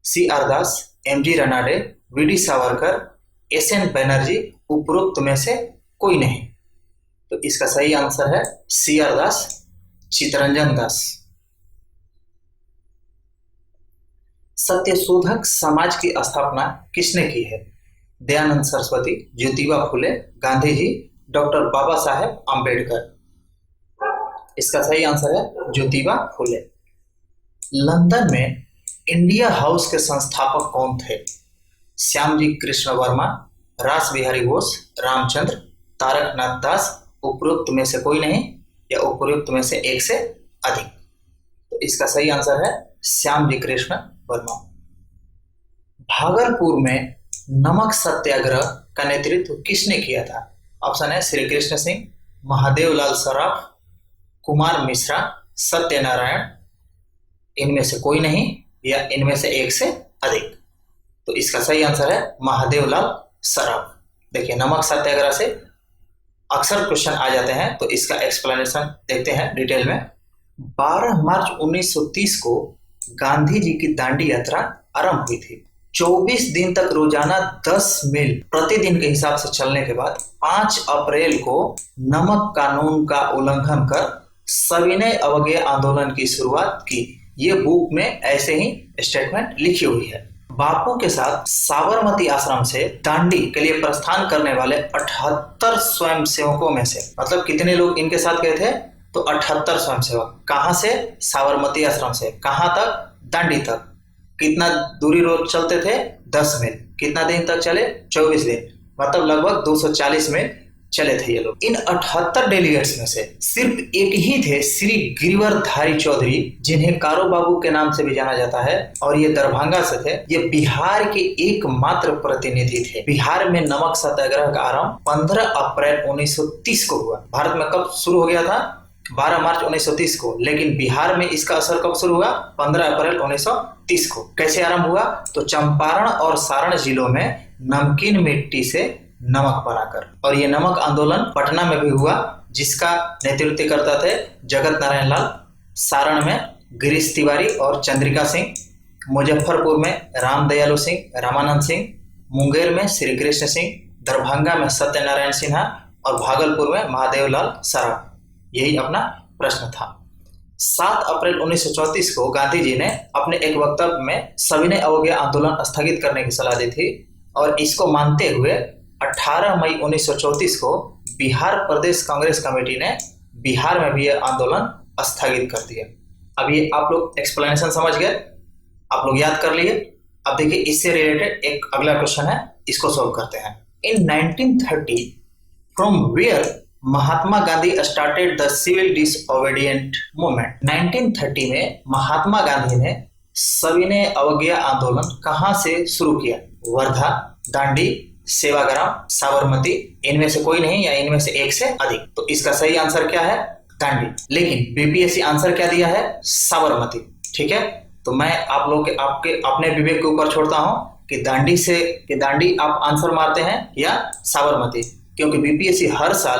C R Das, M G Ranade, V D Savarkar, S N Banerjee, उपरोक्त में से कोई नहीं। तो इसका सही आंसर है सी आर दास, चित्तरंजन दास। सत्यशोधक समाज की स्थापना किसने की है? दयानंद सरस्वती, ज्योतिबा फुले, गांधी जी, डॉक्टर बाबा साहेब आम्बेडकर। इसका सही आंसर है ज्योतिबा फुले। लंदन में इंडिया हाउस के संस्थापक कौन थे? श्यामजी कृष्ण वर्मा, रास बिहारी बोस, रामचंद्र, तारकनाथ दास, उपरोक्त में से कोई नहीं या उपरोक्त में से एक से अधिक। तो इसका सही आंसर है श्यामजी कृष्ण वर्मा। भागलपुर में नमक सत्याग्रह का नेतृत्व किसने किया था? ऑप्शन है श्री कृष्ण सिंह, महादेवलाल सराफ, कुमार मिश्रा, सत्यनारायण, इनमें से कोई नहीं या इनमें से एक से अधिक। तो इसका सही आंसर है महादेवलाल सराफ। देखिए, नमक सत्याग्रह से अक्सर क्वेश्चन आ जाते हैं, तो इसका एक्सप्लेनेशन देखते हैं डिटेल में। 12 मार्च 1930 को गांधी जी की दांडी यात्रा आरंभ हुई थी। 24 दिन तक रोजाना 10 मील प्रतिदिन के हिसाब से चलने के बाद 5 अप्रैल को नमक कानून का उल्लंघन कर सविनय अवज्ञा आंदोलन की शुरुआत की। ये बुक में ऐसे ही स्टेटमेंट लिखी हुई है। बापू के साथ साबरमती आश्रम से दांडी के लिए प्रस्थान करने वाले 78 स्वयंसेवकों में से, मतलब कितने लोग इनके साथ गए थे? तो 78 स्वयंसेवक। कहां से? साबरमती आश्रम से। कहां तक? दांडी तक। कितना दूरी रोज चलते थे? 10 मील। कितना दिन तक चले? 24 दिन, मतलब लगभग 240 मील चले थे ये लोग। इन 78 डेलीगेट्स में से सिर्फ एक ही थे श्री गिरिवरधारी चौधरी, जिन्हें कारो बाबू के नाम से भी जाना जाता है, और ये दरभंगा से थे। ये बिहार के एकमात्र प्रतिनिधि थे। बिहार में नमक सत्याग्रह का आरंभ 15 अप्रैल 1930 को हुआ। भारत में कब शुरू हो गया था? 12 मार्च 1930 को, लेकिन बिहार में इसका असर कब शुरू हुआ? 15 अप्रैल 1930 को। कैसे आरंभ हुआ? तो चंपारण और सारण जिलों में नमकीन मिट्टी से नमक बनाकर। और ये नमक आंदोलन पटना में भी हुआ, जिसका नेतृत्व करता थे जगत नारायण लाल, सारण में गिरीश तिवारी और चंद्रिका सिंह, मुजफ्फरपुर में रामदयालु सिंह, रामानंद सिंह, मुंगेर में श्री कृष्ण सिंह, दरभंगा में सत्यनारायण सिन्हा और भागलपुर में महादेवलाल सराफ। यही अपना प्रश्न था। 7 अप्रैल 1934 को गांधी जी ने अपने एक वक्तव्य में सविनय अवज्ञा आंदोलन स्थगित करने की सलाह दी थी, और इसको मानते हुए 18 मई 1934 को बिहार प्रदेश कांग्रेस कमेटी ने बिहार में भी यह आंदोलन स्थगित कर दिया। अब ये आप लोग एक्सप्लेनेशन समझ गए, आप लोग याद कर लिए। अब देखिए, इससे रिलेटेड एक अगला क्वेश्चन है, इसको सॉल्व करते हैं। In 1930 from where Mahatma Gandhi started the civil disobedient movement. 1930 में महात्मा गांधी ने सविनय अवज्ञा आंदोलन कहां से शुरू किया? वर्धा, दांडी, सेवाग्राम, साबरमती, इनमें से कोई नहीं या इनमें से एक से अधिक। तो इसका सही आंसर क्या है? दांडी। लेकिन बीपीएससी आंसर क्या दिया है? साबरमती। ठीक है, तो मैं आप लोग के आपके अपने विवेक के ऊपर छोड़ता हूं कि दांडी आप आंसर मारते हैं या साबरमती, क्योंकि बीपीएससी हर साल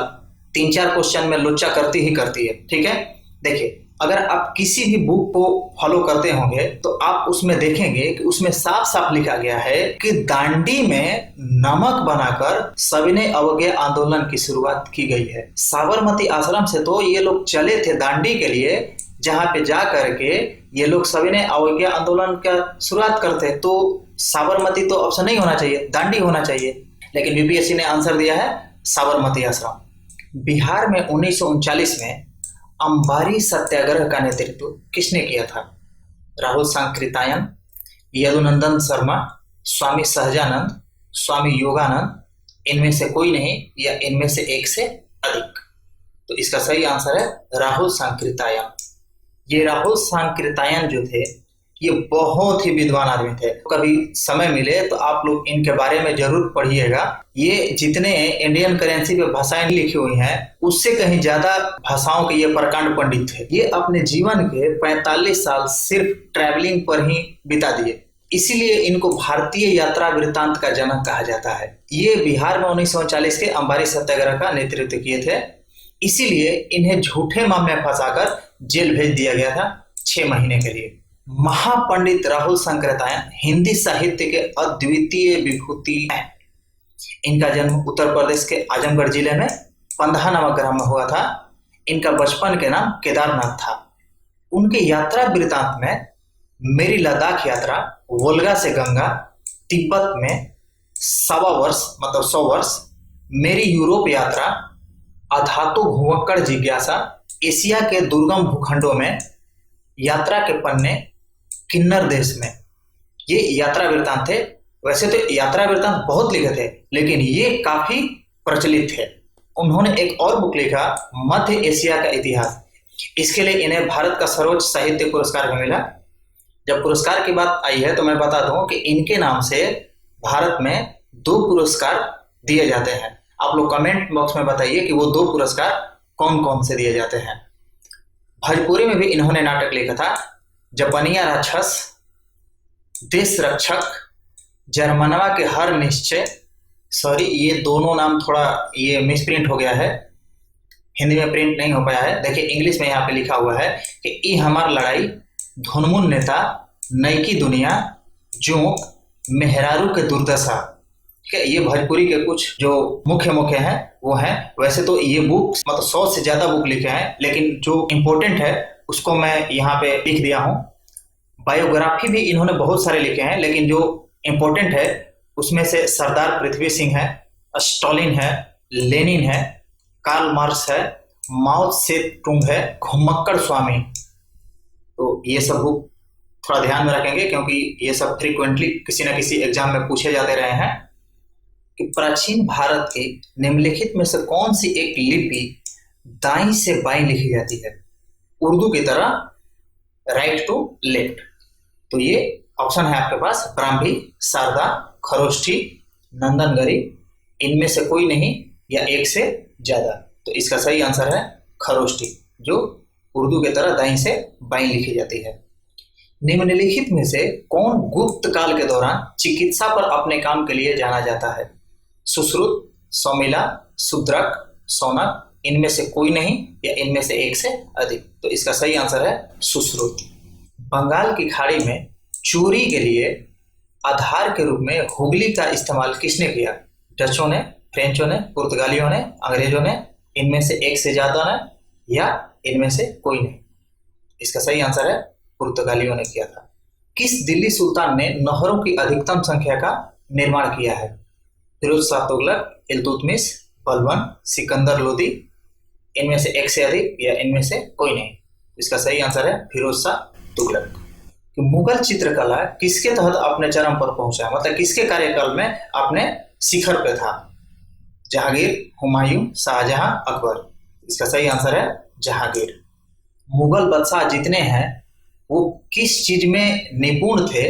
3-4 क्वेश्चन में लोचा करती ही करती है। ठीक है, देखिए अगर आप किसी भी बुक को फॉलो करते होंगे तो आप उसमें देखेंगे कि उसमें साफ साफ लिखा गया है कि दांडी में नमक बनाकर सविनय अवज्ञा आंदोलन की शुरुआत की गई है। साबरमती आश्रम से तो ये लोग चले थे दांडी के लिए, जहां पे जा करके ये लोग सविनय अवज्ञा आंदोलन का शुरुआत करते। तो साबरमती तो ऑप्शन नहीं होना चाहिए, दांडी होना चाहिए। लेकिन बीपीएससी ने आंसर दिया है साबरमती आश्रम। बिहार में 1939 में अंबारी सत्याग्रह का नेतृत्व किसने किया था? राहुल सांकृत्यायन, यदुनंदन शर्मा, स्वामी सहजानंद, स्वामी योगानंद, इनमें से कोई नहीं या इनमें से एक से अधिक। तो इसका सही आंसर है राहुल सांकृत्यायन। ये राहुल सांकृत्यायन जो थे ये बहुत ही विद्वान आदमी थे। कभी समय मिले तो आप लोग इनके बारे में जरूर पढ़िएगा। ये जितने इंडियन करेंसी पे भाषाएं लिखी हुई हैं उससे कहीं ज्यादा भाषाओं के ये प्रकांड पंडित थे। ये अपने जीवन के 45 साल सिर्फ ट्रैवलिंग पर ही बिता दिए, इसीलिए इनको भारतीय यात्रा वृत्तांत का जनक कहा जाता है। ये बिहार में 1939 के अंबारी सत्याग्रह का नेतृत्व किए थे, इसीलिए इन्हें झूठे मामले में फंसाकर जेल भेज दिया गया था 6 महीने के लिए। महापंडित राहुल सांकृत्यायन हिंदी साहित्य के अद्वितीय विभूति हैं। इनका जन्म उत्तर प्रदेश के आजमगढ़ जिले में पंधा नामक ग्राम में हुआ था। इनका बचपन के नाम केदारनाथ था। उनके यात्रा वृत्तांत में मेरी लद्दाख यात्रा, वोल्गा से गंगा, तिब्बत में 1.25 वर्ष मतलब 100 वर्ष, मेरी यूरोप यात्रा, अधातु भुवक्कड़ जिज्ञासा, एशिया के दुर्गम भूखंडों में यात्रा के पन्ने, किन्नर देश में, ये यात्रा वृत्तांत थे। वैसे तो यात्रा वृत्तांत बहुत लिखे थे लेकिन ये काफी प्रचलित थे। उन्होंने एक और बुक लिखा, मध्य एशिया का इतिहास। इसके लिए इन्हें भारत का सर्वोच्च साहित्य पुरस्कार भी मिला। जब पुरस्कार की बात आई है तो मैं बता दूं कि इनके नाम से भारत में 2 पुरस्कार दिए जाते हैं। आप लोग कमेंट बॉक्स में बताइए कि वो 2 पुरस्कार कौन कौन से दिए जाते हैं। भोजपुरी में भी इन्होंने नाटक लिखा था, जापानिया राक्षस, देश रक्षक, जर्मनवा के हर निश्चय। सॉरी, ये दोनों नाम थोड़ा ये मिसप्रिंट हो गया है, हिंदी में प्रिंट नहीं हो पाया है। देखिए इंग्लिश में यहाँ पे लिखा हुआ है कि ई हमार लड़ाई, धुनमुन नेता, नई की दुनिया, जोंक, मेहरारू के दुर्दशा। ठीक है, ये भोजपुरी के कुछ जो मुख्य हैं वो हैं। वैसे तो ये बुक मतलब 100 से ज्यादा बुक लिखे हैं, लेकिन जो इम्पोर्टेंट है उसको मैं यहाँ पे लिख दिया हूँ। बायोग्राफी भी इन्होंने बहुत सारे लिखे हैं, लेकिन जो इम्पोर्टेंट है उसमें से सरदार पृथ्वी सिंह है, स्टॉलिन है, लेनिन है, कार्ल मार्क्स है, माओ से तुंग है, घुमक्कड़ स्वामी। तो ये सब बुक थोड़ा ध्यान में रखेंगे क्योंकि ये सब फ्रीक्वेंटली किसी न किसी एग्जाम में पूछे जाते रहे हैं कि प्राचीन भारत की निम्नलिखित में से कौन सी एक लिपि दाईं से बाईं लिखी जाती है? उर्दू की तरह राइट टू लेफ्ट। तो ये ऑप्शन है आपके पास, ब्राह्मी, शारदा, खरोष्ठी, नंदनगरी, इनमें से कोई नहीं या एक से ज्यादा। तो इसका सही आंसर है खरोष्ठी, जो उर्दू की तरह दाईं से बाईं लिखी जाती है। निम्नलिखित में से कौन गुप्त काल के दौरान चिकित्सा पर अपने काम के लिए जाना जाता है? सुश्रुत, सौमिला, शूद्रक, सौनक, इनमें से कोई नहीं या इनमें से एक से अधिक। तो इसका सही आंसर है सुश्रुत। बंगाल की खाड़ी में चोरी के लिए आधार के रूप में हुगली का इस्तेमाल किसने किया? डचों ने, फ्रेंचों ने, पुर्तगालियों ने, अंग्रेजों ने, इनमें से एक से ज्यादा ने या इनमें से कोई नहीं। इसका सही आंसर है पुर्तगालियों ने किया था। किस दिल्ली सुल्तान ने नहरों की अधिकतम संख्या का निर्माण किया है? फिरोज शाह तुगलक, इल्तुतमिश, बलबन, सिकंदर लोदी, इनमें से एक से अधिक या इनमें से कोई नहीं। इसका सही आंसर है फिरोज शाह तुगलक। मुगल चित्रकला किसके तहत अपने चरम पर पहुंचा, मतलब किसके कार्यकाल में अपने शिखर पे था? जहांगीर, हुमायूं, शाहजहां, अकबर। इसका सही आंसर है जहांगीर। मुगल बादशाह जितने हैं वो किस चीज में निपुण थे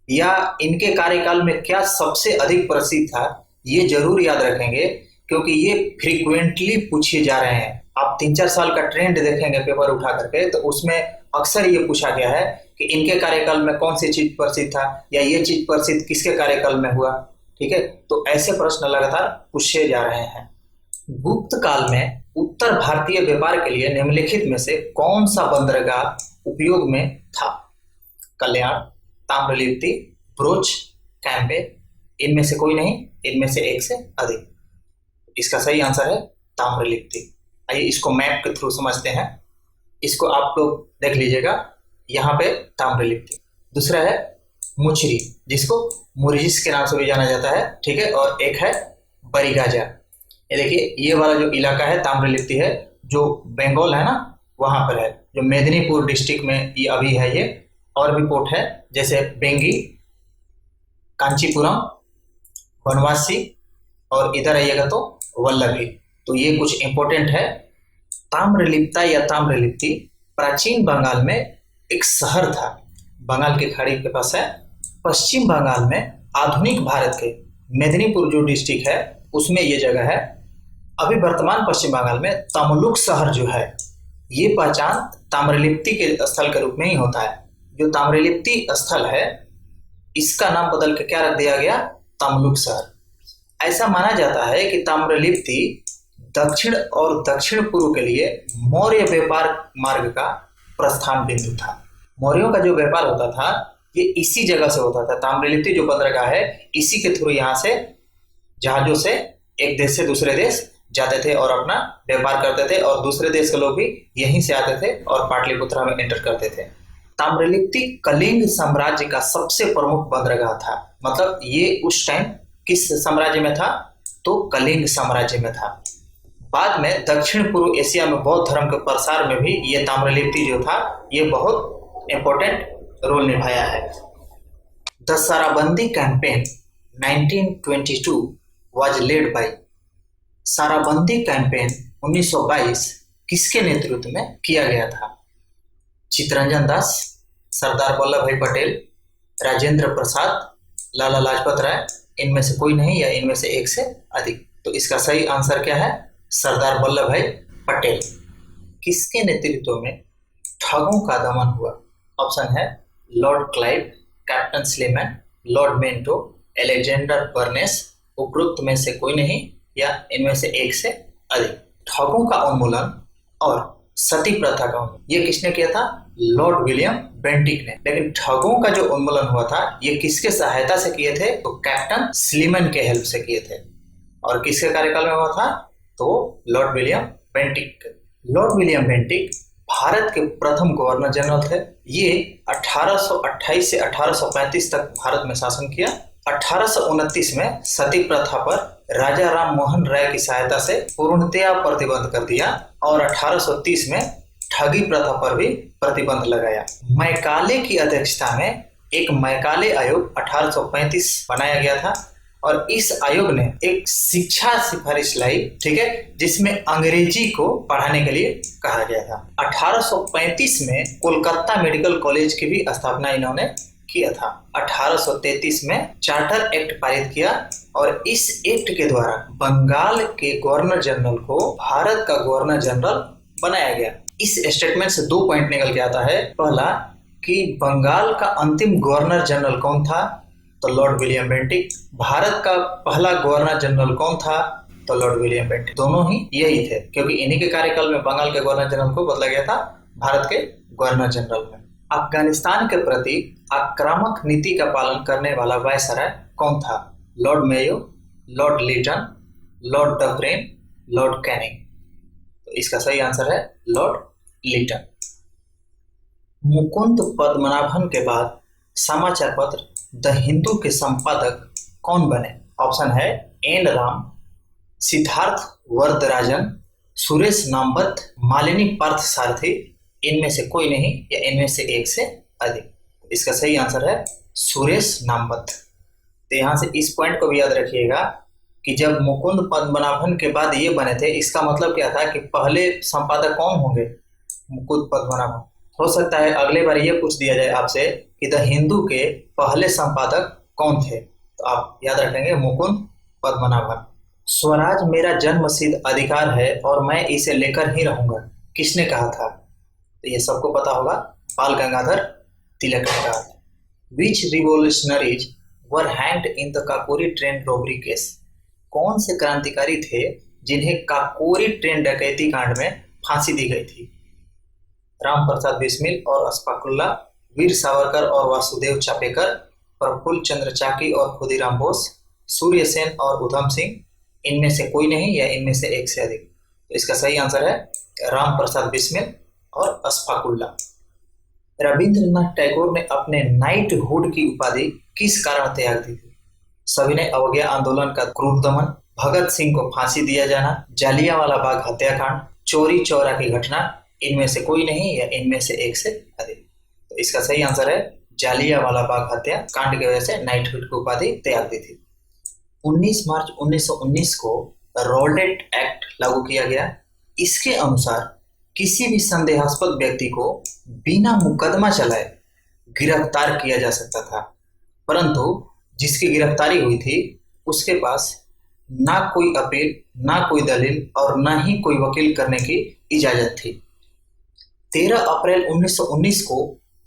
या इनके कार्यकाल में क्या सबसे अधिक प्रसिद्ध था, ये जरूर याद रखेंगे क्योंकि ये फ्रीक्वेंटली पूछे जा रहे हैं। आप 3-4 साल का ट्रेंड देखेंगे पेपर उठा करके तो उसमें अक्सर ये पूछा गया है कि इनके कार्यकाल में कौन सी चीज प्रसिद्ध था या ये चीज प्रसिद्ध किसके कार्यकाल में हुआ। ठीक है, तो ऐसे प्रश्न लगातार पूछे जा रहे हैं। गुप्त काल में उत्तर भारतीय व्यापार के लिए निम्नलिखित में से कौन सा बंदरगाह उपयोग में था? कल्याण, ताम्रलिप्ति, ब्रोच, कैम्पे। इनमें से कोई नहीं, इनमें से एक से अधिक। इसका सही आंसर है ताम्रलिप्ति। आइए इसको मैप के थ्रू समझते हैं। इसको आप लोग देख लीजिएगा, यहाँ पे ताम्रलिप्ति। दूसरा है मुचरी, जिसको मुरजिस के नाम से भी जाना जाता है। ठीक है, और एक है बरिगाजा। ये देखिए, ये वाला जो इलाका है ताम्रलिप्ति है, जो बंगाल है ना वहां पर है, जो मेदिनीपुर डिस्ट्रिक्ट में ये अभी है। ये और भी पोर्ट है जैसे बेंगी, कांचीपुरम, बनवासी और इधर आइएगा तो वल्लभी। तो ये कुछ इंपॉर्टेंट है। ताम्रलिप्ता या ताम्रलिप्ति प्राचीन बंगाल में एक शहर था, बंगाल की खाड़ी के पास है। पश्चिम बंगाल में आधुनिक भारत के मेदिनीपुर जो डिस्ट्रिक्ट है उसमें ये जगह है। अभी वर्तमान पश्चिम बंगाल में तमलुक शहर जो है ये पहचान ताम्रलिप्ति के स्थल के रूप में ही होता है। जो ताम्रलिप्ति स्थल है इसका नाम बदल के क्या रख दिया गया? तमलुक शहर। ऐसा माना जाता है कि ताम्रलिप्ति दक्षिण और दक्षिण पूर्व के लिए मौर्य व्यापार मार्ग का प्रस्थान बिंदु था। मौर्यों का जो व्यापार होता था ये इसी जगह से होता था। ताम्रलिप्ति जो बंदरगाह है इसी के थ्रू यहाँ से जहाजों से एक देश से दूसरे देश जाते थे और अपना व्यापार करते थे, और दूसरे देश के लोग भी यहीं से आते थे और पाटलिपुत्रा में एंटर करते थे। ताम्रलिप्ति कलिंग साम्राज्य का सबसे प्रमुख बंदरगाह था। मतलब ये उस टाइम किस साम्राज्य में था? तो कलिंग साम्राज्य में था। बाद में दक्षिण पूर्व एशिया में बौद्ध धर्म के प्रसार में भी ये ताम्रलिप्ति जो था ये बहुत इंपॉर्टेंट रोल निभाया है। The Sarabandi campaign 1922 was led by. Sarabandi campaign 1922 किसके नेतृत्व में किया गया था? चित्तरंजन दास, सरदार वल्लभ भाई पटेल, राजेंद्र प्रसाद, लाला लाजपत राय। इनमें से कोई नहीं या इनमें से एक से अधिक। तो इसका सही आंसर क्या है? सरदार वल्लभ भाई पटेल। किसके नेतृत्व में ठगों का दमन हुआ? ऑप्शन है Lord Clive, captain Sleeman, Lord Minto, Alexander Burnes. उपरोक्त में से कोई नहीं या इनमें से एक से अधिक। ठगों का उन्मूलन और सती प्रथा का उन्मूलन ये किसने किया था? लॉर्ड विलियम बेंटिक ने। लेकिन ठगों का जो उन्मूलन हुआ था ये किसके सहायता से किए थे? तो कैप्टन स्लीमैन के हेल्प से किए थे। और किसके कार्यकाल में हुआ था? तो Lord William Bentinck. Lord William Bentinck Bharat के प्रथम गवर्नर जनरल थे। ये 1828 से 1835 तक भारत में शासन किया। 1829 में सती प्रथा पर राजा राम मोहन राय की सहायता से पूर्णतया प्रतिबंध कर दिया और 1830 में ठगी प्रथा पर भी प्रतिबंध लगाया। मैकाले की अध्यक्षता में एक मैकाले आयोग 1835 बनाया गया था और इस आयोग ने एक शिक्षा सिफारिश लाई, ठीक है, जिसमें अंग्रेजी को पढ़ाने के लिए कहा गया था। 1835 में कोलकाता मेडिकल कॉलेज की भी स्थापना इन्होंने किया था। 1833 में चार्टर एक्ट पारित किया और इस एक्ट के द्वारा बंगाल के गवर्नर जनरल को भारत का गवर्नर जनरल बनाया गया। इस स्टेटमेंट से 2 पॉइंट निकल के आता है। पहला कि बंगाल का अंतिम गवर्नर जनरल कौन था? तो लॉर्ड विलियम बेंटिक। भारत का पहला गवर्नर जनरल कौन था? तो लॉर्ड विलियम बेंटिक। दोनों ही यही थे क्योंकि इन्हीं के कार्यकाल में बंगाल के गवर्नर जनरल को बदला गया था भारत के गवर्नर जनरल में। अफगानिस्तान के प्रति आक्रामक नीति का पालन करने वाला वायसराय कौन था? Lord Mayo, Lord Lytton, Lord Dufferin, Lord Canning. तो इसका सही आंसर है लॉर्ड लिटन। मुकुंद पद्मनाभन के बाद समाचार पत्र द हिंदू के संपादक कौन बने? ऑप्शन है एन राम, सिद्धार्थ वरदराजन, सुरेश नामवत, मालिनी पार्थ सारथी। इनमें से कोई नहीं या इनमें से एक से अधिक। इसका सही आंसर है सुरेश नामवत। तो यहाँ से इस पॉइंट को भी याद रखिएगा कि जब मुकुंद पद्मनाभन के बाद ये बने थे, इसका मतलब क्या था कि पहले संपादक कौन होंगे? मुकुंद पद्मनाभन। हो सकता है अगले बार ये पूछ दिया जाए आपसे कि द हिंदू के पहले संपादक कौन थे, तो आप याद रखेंगे मुकुंद पद्मनाभन। स्वराज मेरा जन्मसिद्ध अधिकार है और मैं इसे लेकर ही रहूंगा, किसने कहा था? तो ये सबको पता होगा, बाल गंगाधर तिलक ने कहा था। Which revolutionaries were hanged in the Kakori train robbery case? कौन से क्रांतिकारी थे जिन्हें काकोरी ट्रेन डकैती कांड में फांसी दी गई थी? राम प्रसाद बिस्मिल और अशफाकुल्ला, वीर सावरकर और वासुदेव चापेकर, प्रफुल्ल चंद्र चाकी और खुदीराम बोस, सूर्य सेन और उधम सिंह, इनमें से कोई नहीं या इनमें से एक से अधिक? तो इसका सही आंसर है राम प्रसाद बिस्मिल और अशफाकुल्ला। रविंद्रनाथ टैगोर ने अपने नाइटहुड की उपाधि किस कारण त्याग दी थी? सविनय अवज्ञा आंदोलन का क्रूर दमन, भगत सिंह को फांसी दिया जाना, जालियांवाला बाग हत्याकांड, चोरी चौरा की घटना, इनमें से कोई नहीं या इनमें से एक से अधिक? तो इसका सही आंसर है जालियांवाला बाग हत्याकांड की वजह से नाइटहुड की उपाधि त्याग दी थी। 19 मार्च 1919 को रॉल्डेट एक्ट लागू किया गया। इसके अनुसार किसी भी संदेहास्पद व्यक्ति को बिना मुकदमा चलाए गिरफ्तार किया जा सकता था, परंतु जिसकी गिरफ्तारी हुई थी उसके पास ना कोई अपील, ना कोई दलील और ना ही कोई वकील करने की इजाजत थी। 13 अप्रैल 1919 को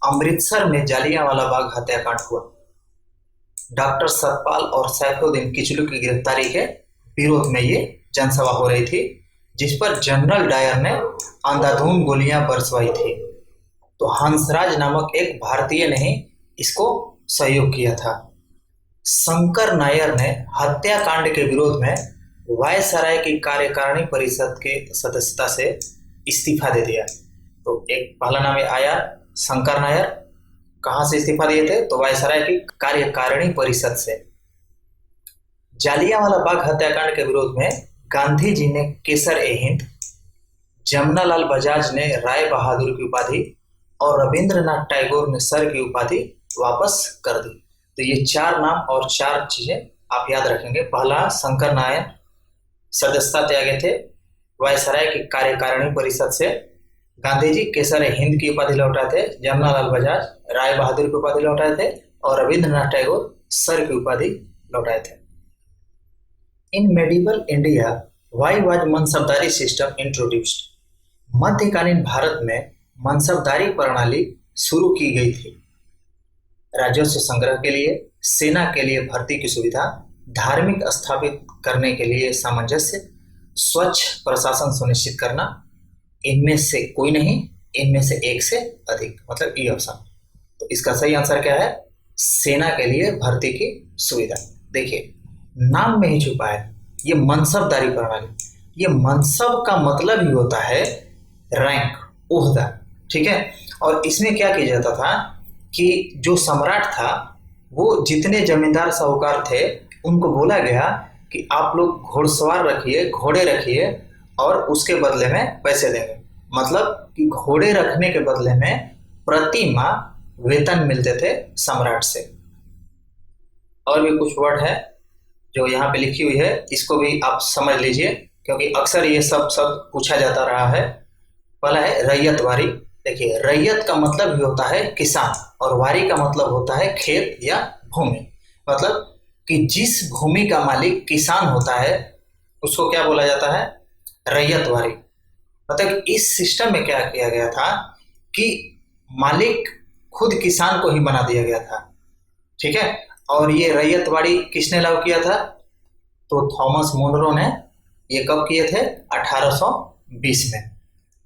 अमृतसर में जालियांवाला बाग हत्याकांड हुआ। डॉक्टर सतपाल और सैफुद्दीन किचलू की गिरफ्तारी के विरोध में ये जनसभा हो रही थी, जिस पर जनरल डायर ने अंधाधुंध गोलियां बरसवाई थी। तो हंसराज नामक एक भारतीय ने ही इसको सहयोग किया था। शंकर नायर ने हत्याकांड के विरोध में वायसराय की कार्यकारिणी परिषद के सदस्यता से इस्तीफा दे दिया। तो एक पहला नाम आया शंकर नायर, कहां से इस्तीफा दिए थे? तो वायसराय की कार्यकारिणी परिषद से। जालियांवाला बाग हत्याकांड के विरोध में गांधी जी ने केसर-ए-हिंद, जमनालाल बजाज ने राय बहादुर की उपाधि और रविंद्रनाथ टैगोर ने सर की उपाधि वापस कर दी। तो ये 4 नाम और 4 चीजें आप याद रखेंगे। पहला, शंकर नायर सदस्यता त्यागे थे वायसराय की कार्यकारिणी परिषद से। गांधी जी केसर-ए-हिंद की उपाधि लौटाए थे, जमनालाल बजाज राय बहादुर की उपाधि लौटाए थे और रविंद्रनाथ टैगोर सर की उपाधि लौटाए थे। In medieval India why was mansabdari system introduced? मध्यकालीन भारत में मनसबदारी प्रणाली शुरू की गई थी। राजस्व संग्रह के लिए, सेना के लिए भर्ती की सुविधा, धार्मिक स्थापित करने के लिए सामंजस्य, स्वच्छ प्रशासन सुनिश्चित करना, इनमें से कोई नहीं, इनमें से एक से अधिक, मतलब ई ऑप्शन। तो इसका सही आंसर क्या है? सेना के लिए भर्ती की सुविधा। देखिए नाम में ही छुपा है ये मनसबदारी प्रणाली। ये मनसब का मतलब ही होता है रैंक, ओहदा, ठीक है। और इसमें क्या किया जाता था कि जो सम्राट था वो जितने जमींदार साहूकार थे उनको बोला गया कि आप लोग घोड़सवार रखिए, घोड़े रखिए और उसके बदले में पैसे देंगे। मतलब कि घोड़े रखने के बदले में प्रति माह वेतन मिलते थे सम्राट से। और भी कुछ वर्ड है जो यहाँ पे लिखी हुई है, इसको भी आप समझ लीजिए क्योंकि अक्सर ये सब पूछा जाता रहा है। पहला है रैयतवारी। देखिए रैयत का मतलब भी होता है किसान और वारी का मतलब होता है खेत या भूमि। मतलब कि जिस भूमि का मालिक किसान होता है उसको क्या बोला जाता है? रैयतवारी। मतलब इस सिस्टम में क्या किया गया था कि मालिक खुद किसान को ही बना दिया गया था, ठीक है। और ये रैयतवाड़ी किसने लागू किया था? तो थॉमस मुनरो ने। ये कब किए थे? 1820 में।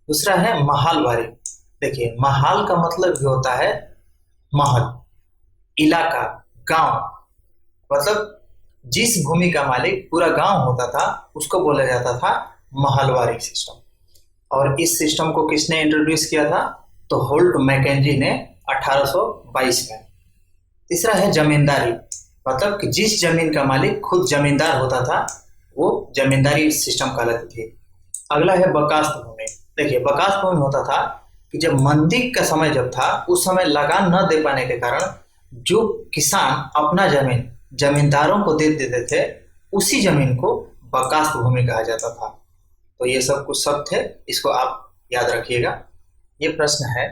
दूसरा है महालवारी। देखिए महाल का मतलब भी होता है महल, इलाका, गांव। मतलब जिस भूमि का मालिक पूरा गांव होता था उसको बोला जाता था महलवारी सिस्टम। और इस सिस्टम को किसने इंट्रोड्यूस किया था? तो होल्ट मैकेंजी ने 1822 में। तीसरा है जमींदारी। मतलब कि जिस जमीन का मालिक खुद जमींदार होता था वो जमींदारी सिस्टम कहलाती थी। अगला है बकास्त भूमि। देखिए बकास्त भूमि होता था कि जब मंदी का समय जब था उस समय लगान न दे पाने के कारण जो किसान अपना जमीन जमींदारों को दे देते थे उसी जमीन को बकास्त भूमि कहा जाता था। तो ये सब कुछ शब्द थे, इसको आप याद रखिएगा। ये प्रश्न है,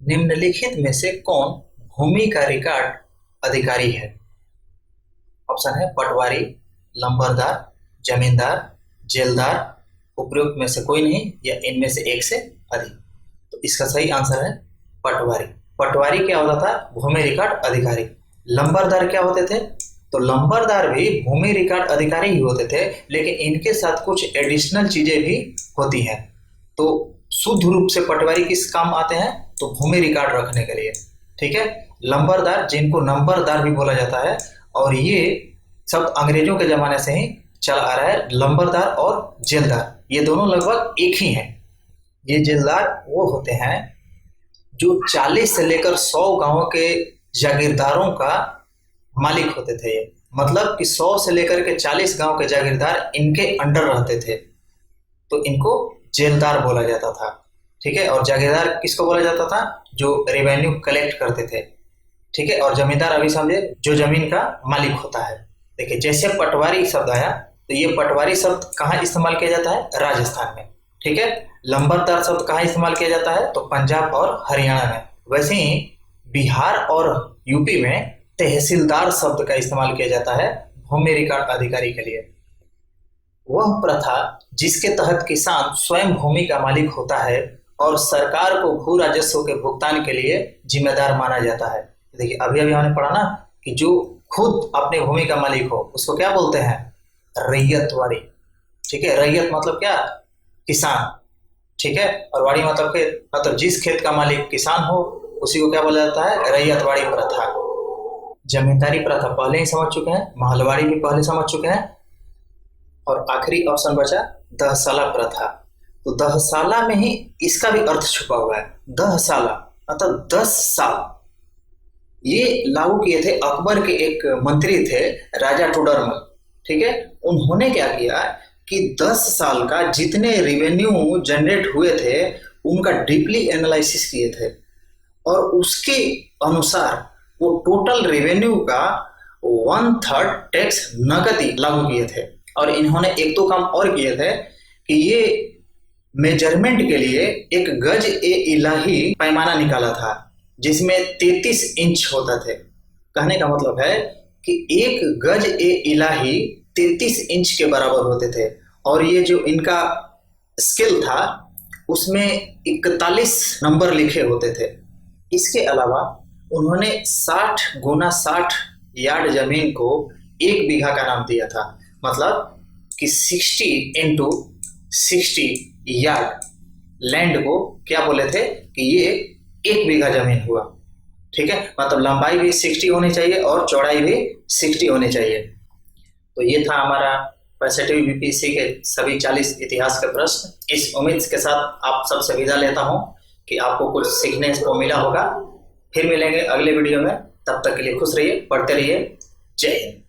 निम्नलिखित में से कौन भूमि का रिकॉर्ड अधिकारी है? ऑप्शन है पटवारी, लंबरदार, जमींदार, जेलदार, उपरोक्त में से कोई नहीं या इनमें से एक से अधिक। तो इसका सही आंसर है पटवारी। पटवारी क्या होता था? भूमि रिकॉर्ड अधिकारी। लंबरदार क्या होते थे? तो लंबरदार भी भूमि रिकॉर्ड अधिकारी ही होते थे, लेकिन इनके साथ कुछ एडिशनल चीजें भी होती हैं। तो शुद्ध रूप से पटवारी किस काम आते हैं? तो भूमि रिकॉर्ड रखने के लिए। ठीक है, लंबरदार, जिनको नंबरदार भी बोला जाता है, और ये सब अंग्रेजों के जमाने से ही चल आ रहा है। लंबरदार और जेलदार ये दोनों लगभग एक ही हैं। ये जेलदार वो होते हैं जो 40 से लेकर 100 गांवों के जागीरदारों का मालिक होते थे। ये मतलब कि 100 से लेकर के 40 गांव के जागीरदार इनके अंडर रहते थे, तो इनको जेलदार बोला जाता था। ठीक है, और जागीरदार किसको बोला जाता था? जो रेवेन्यू कलेक्ट करते थे। ठीक है, और जमींदार अभी समझे जो जमीन का मालिक होता है। देखिए, जैसे पटवारी शब्द आया, तो ये पटवारी शब्द कहाँ इस्तेमाल किया जाता है? राजस्थान में। ठीक है, लंबरदार शब्द कहाँ इस्तेमाल किया जाता है? तो पंजाब और हरियाणा में। वैसे ही बिहार और यूपी में तहसीलदार शब्द का इस्तेमाल किया जाता है भूमि रिकॉर्ड अधिकारी के लिए। वह प्रथा जिसके तहत किसान स्वयं भूमि का मालिक होता है और सरकार को भू राजस्व के भुगतान के लिए जिम्मेदार माना जाता है। देखिए, अभी अभी हमने पढ़ा ना कि जो खुद अपने भूमि का मालिक हो उसको क्या बोलते हैं? रैयतवाड़ी। ठीक है, रैयत मतलब क्या? किसान। ठीक है, और वाड़ी मतलब खेत, मतलब जिस खेत का मालिक किसान हो उसी को क्या बोला जाता है? रैयतवाड़ी प्रथा। जमींदारी प्रथा पहले ही समझ चुके हैं, महलवाड़ी भी पहले समझ चुके हैं, और आखिरी ऑप्शन बचा दहसाला प्रथा। तो दहसाला में ही इसका भी अर्थ छुपा हुआ है। दहसाला मतलब 10 साल। ये लागू किए थे अकबर के एक मंत्री थे, राजा टोडरमल। ठीक है, उन्होंने क्या किया कि 10 साल का जितने रेवेन्यू जनरेट हुए थे उनका डीपली एनालिसिस किए थे, और उसके अनुसार वो टोटल रेवेन्यू का 1/3 टैक्स नकदी लागू किए थे। और इन्होंने एक दो काम और किए थे कि ये मेजरमेंट के लिए एक गज ए इलाही पैमाना निकाला था, जिसमें 33 इंच होता थे। कहने का मतलब है कि एक गज ए इलाही 33 इंच के बराबर होते थे, और ये जो इनका स्केल था उसमें 41 नंबर लिखे होते थे। इसके अलावा उन्होंने 60 गुना 60 यार्ड जमीन को 1 बीघा का नाम दिया था। मतलब कि 60 इंटू 60 यार्ड लैंड को क्या बोले थे कि ये 1 बीघा जमीन हुआ। ठीक है, मतलब लंबाई भी 60 होनी चाहिए और चौड़ाई भी 60 होनी चाहिए। तो ये था हमारा 65वीं बीपीएससी के सभी 40 इतिहास के प्रश्न। इस उम्मीद के साथ आप सबसे विदा लेता हूं कि आपको कुछ सीखने को मिला होगा। फिर मिलेंगे अगले वीडियो में, तब तक के लिए खुश रहिए, पढ़ते रहिए। जय हिंद।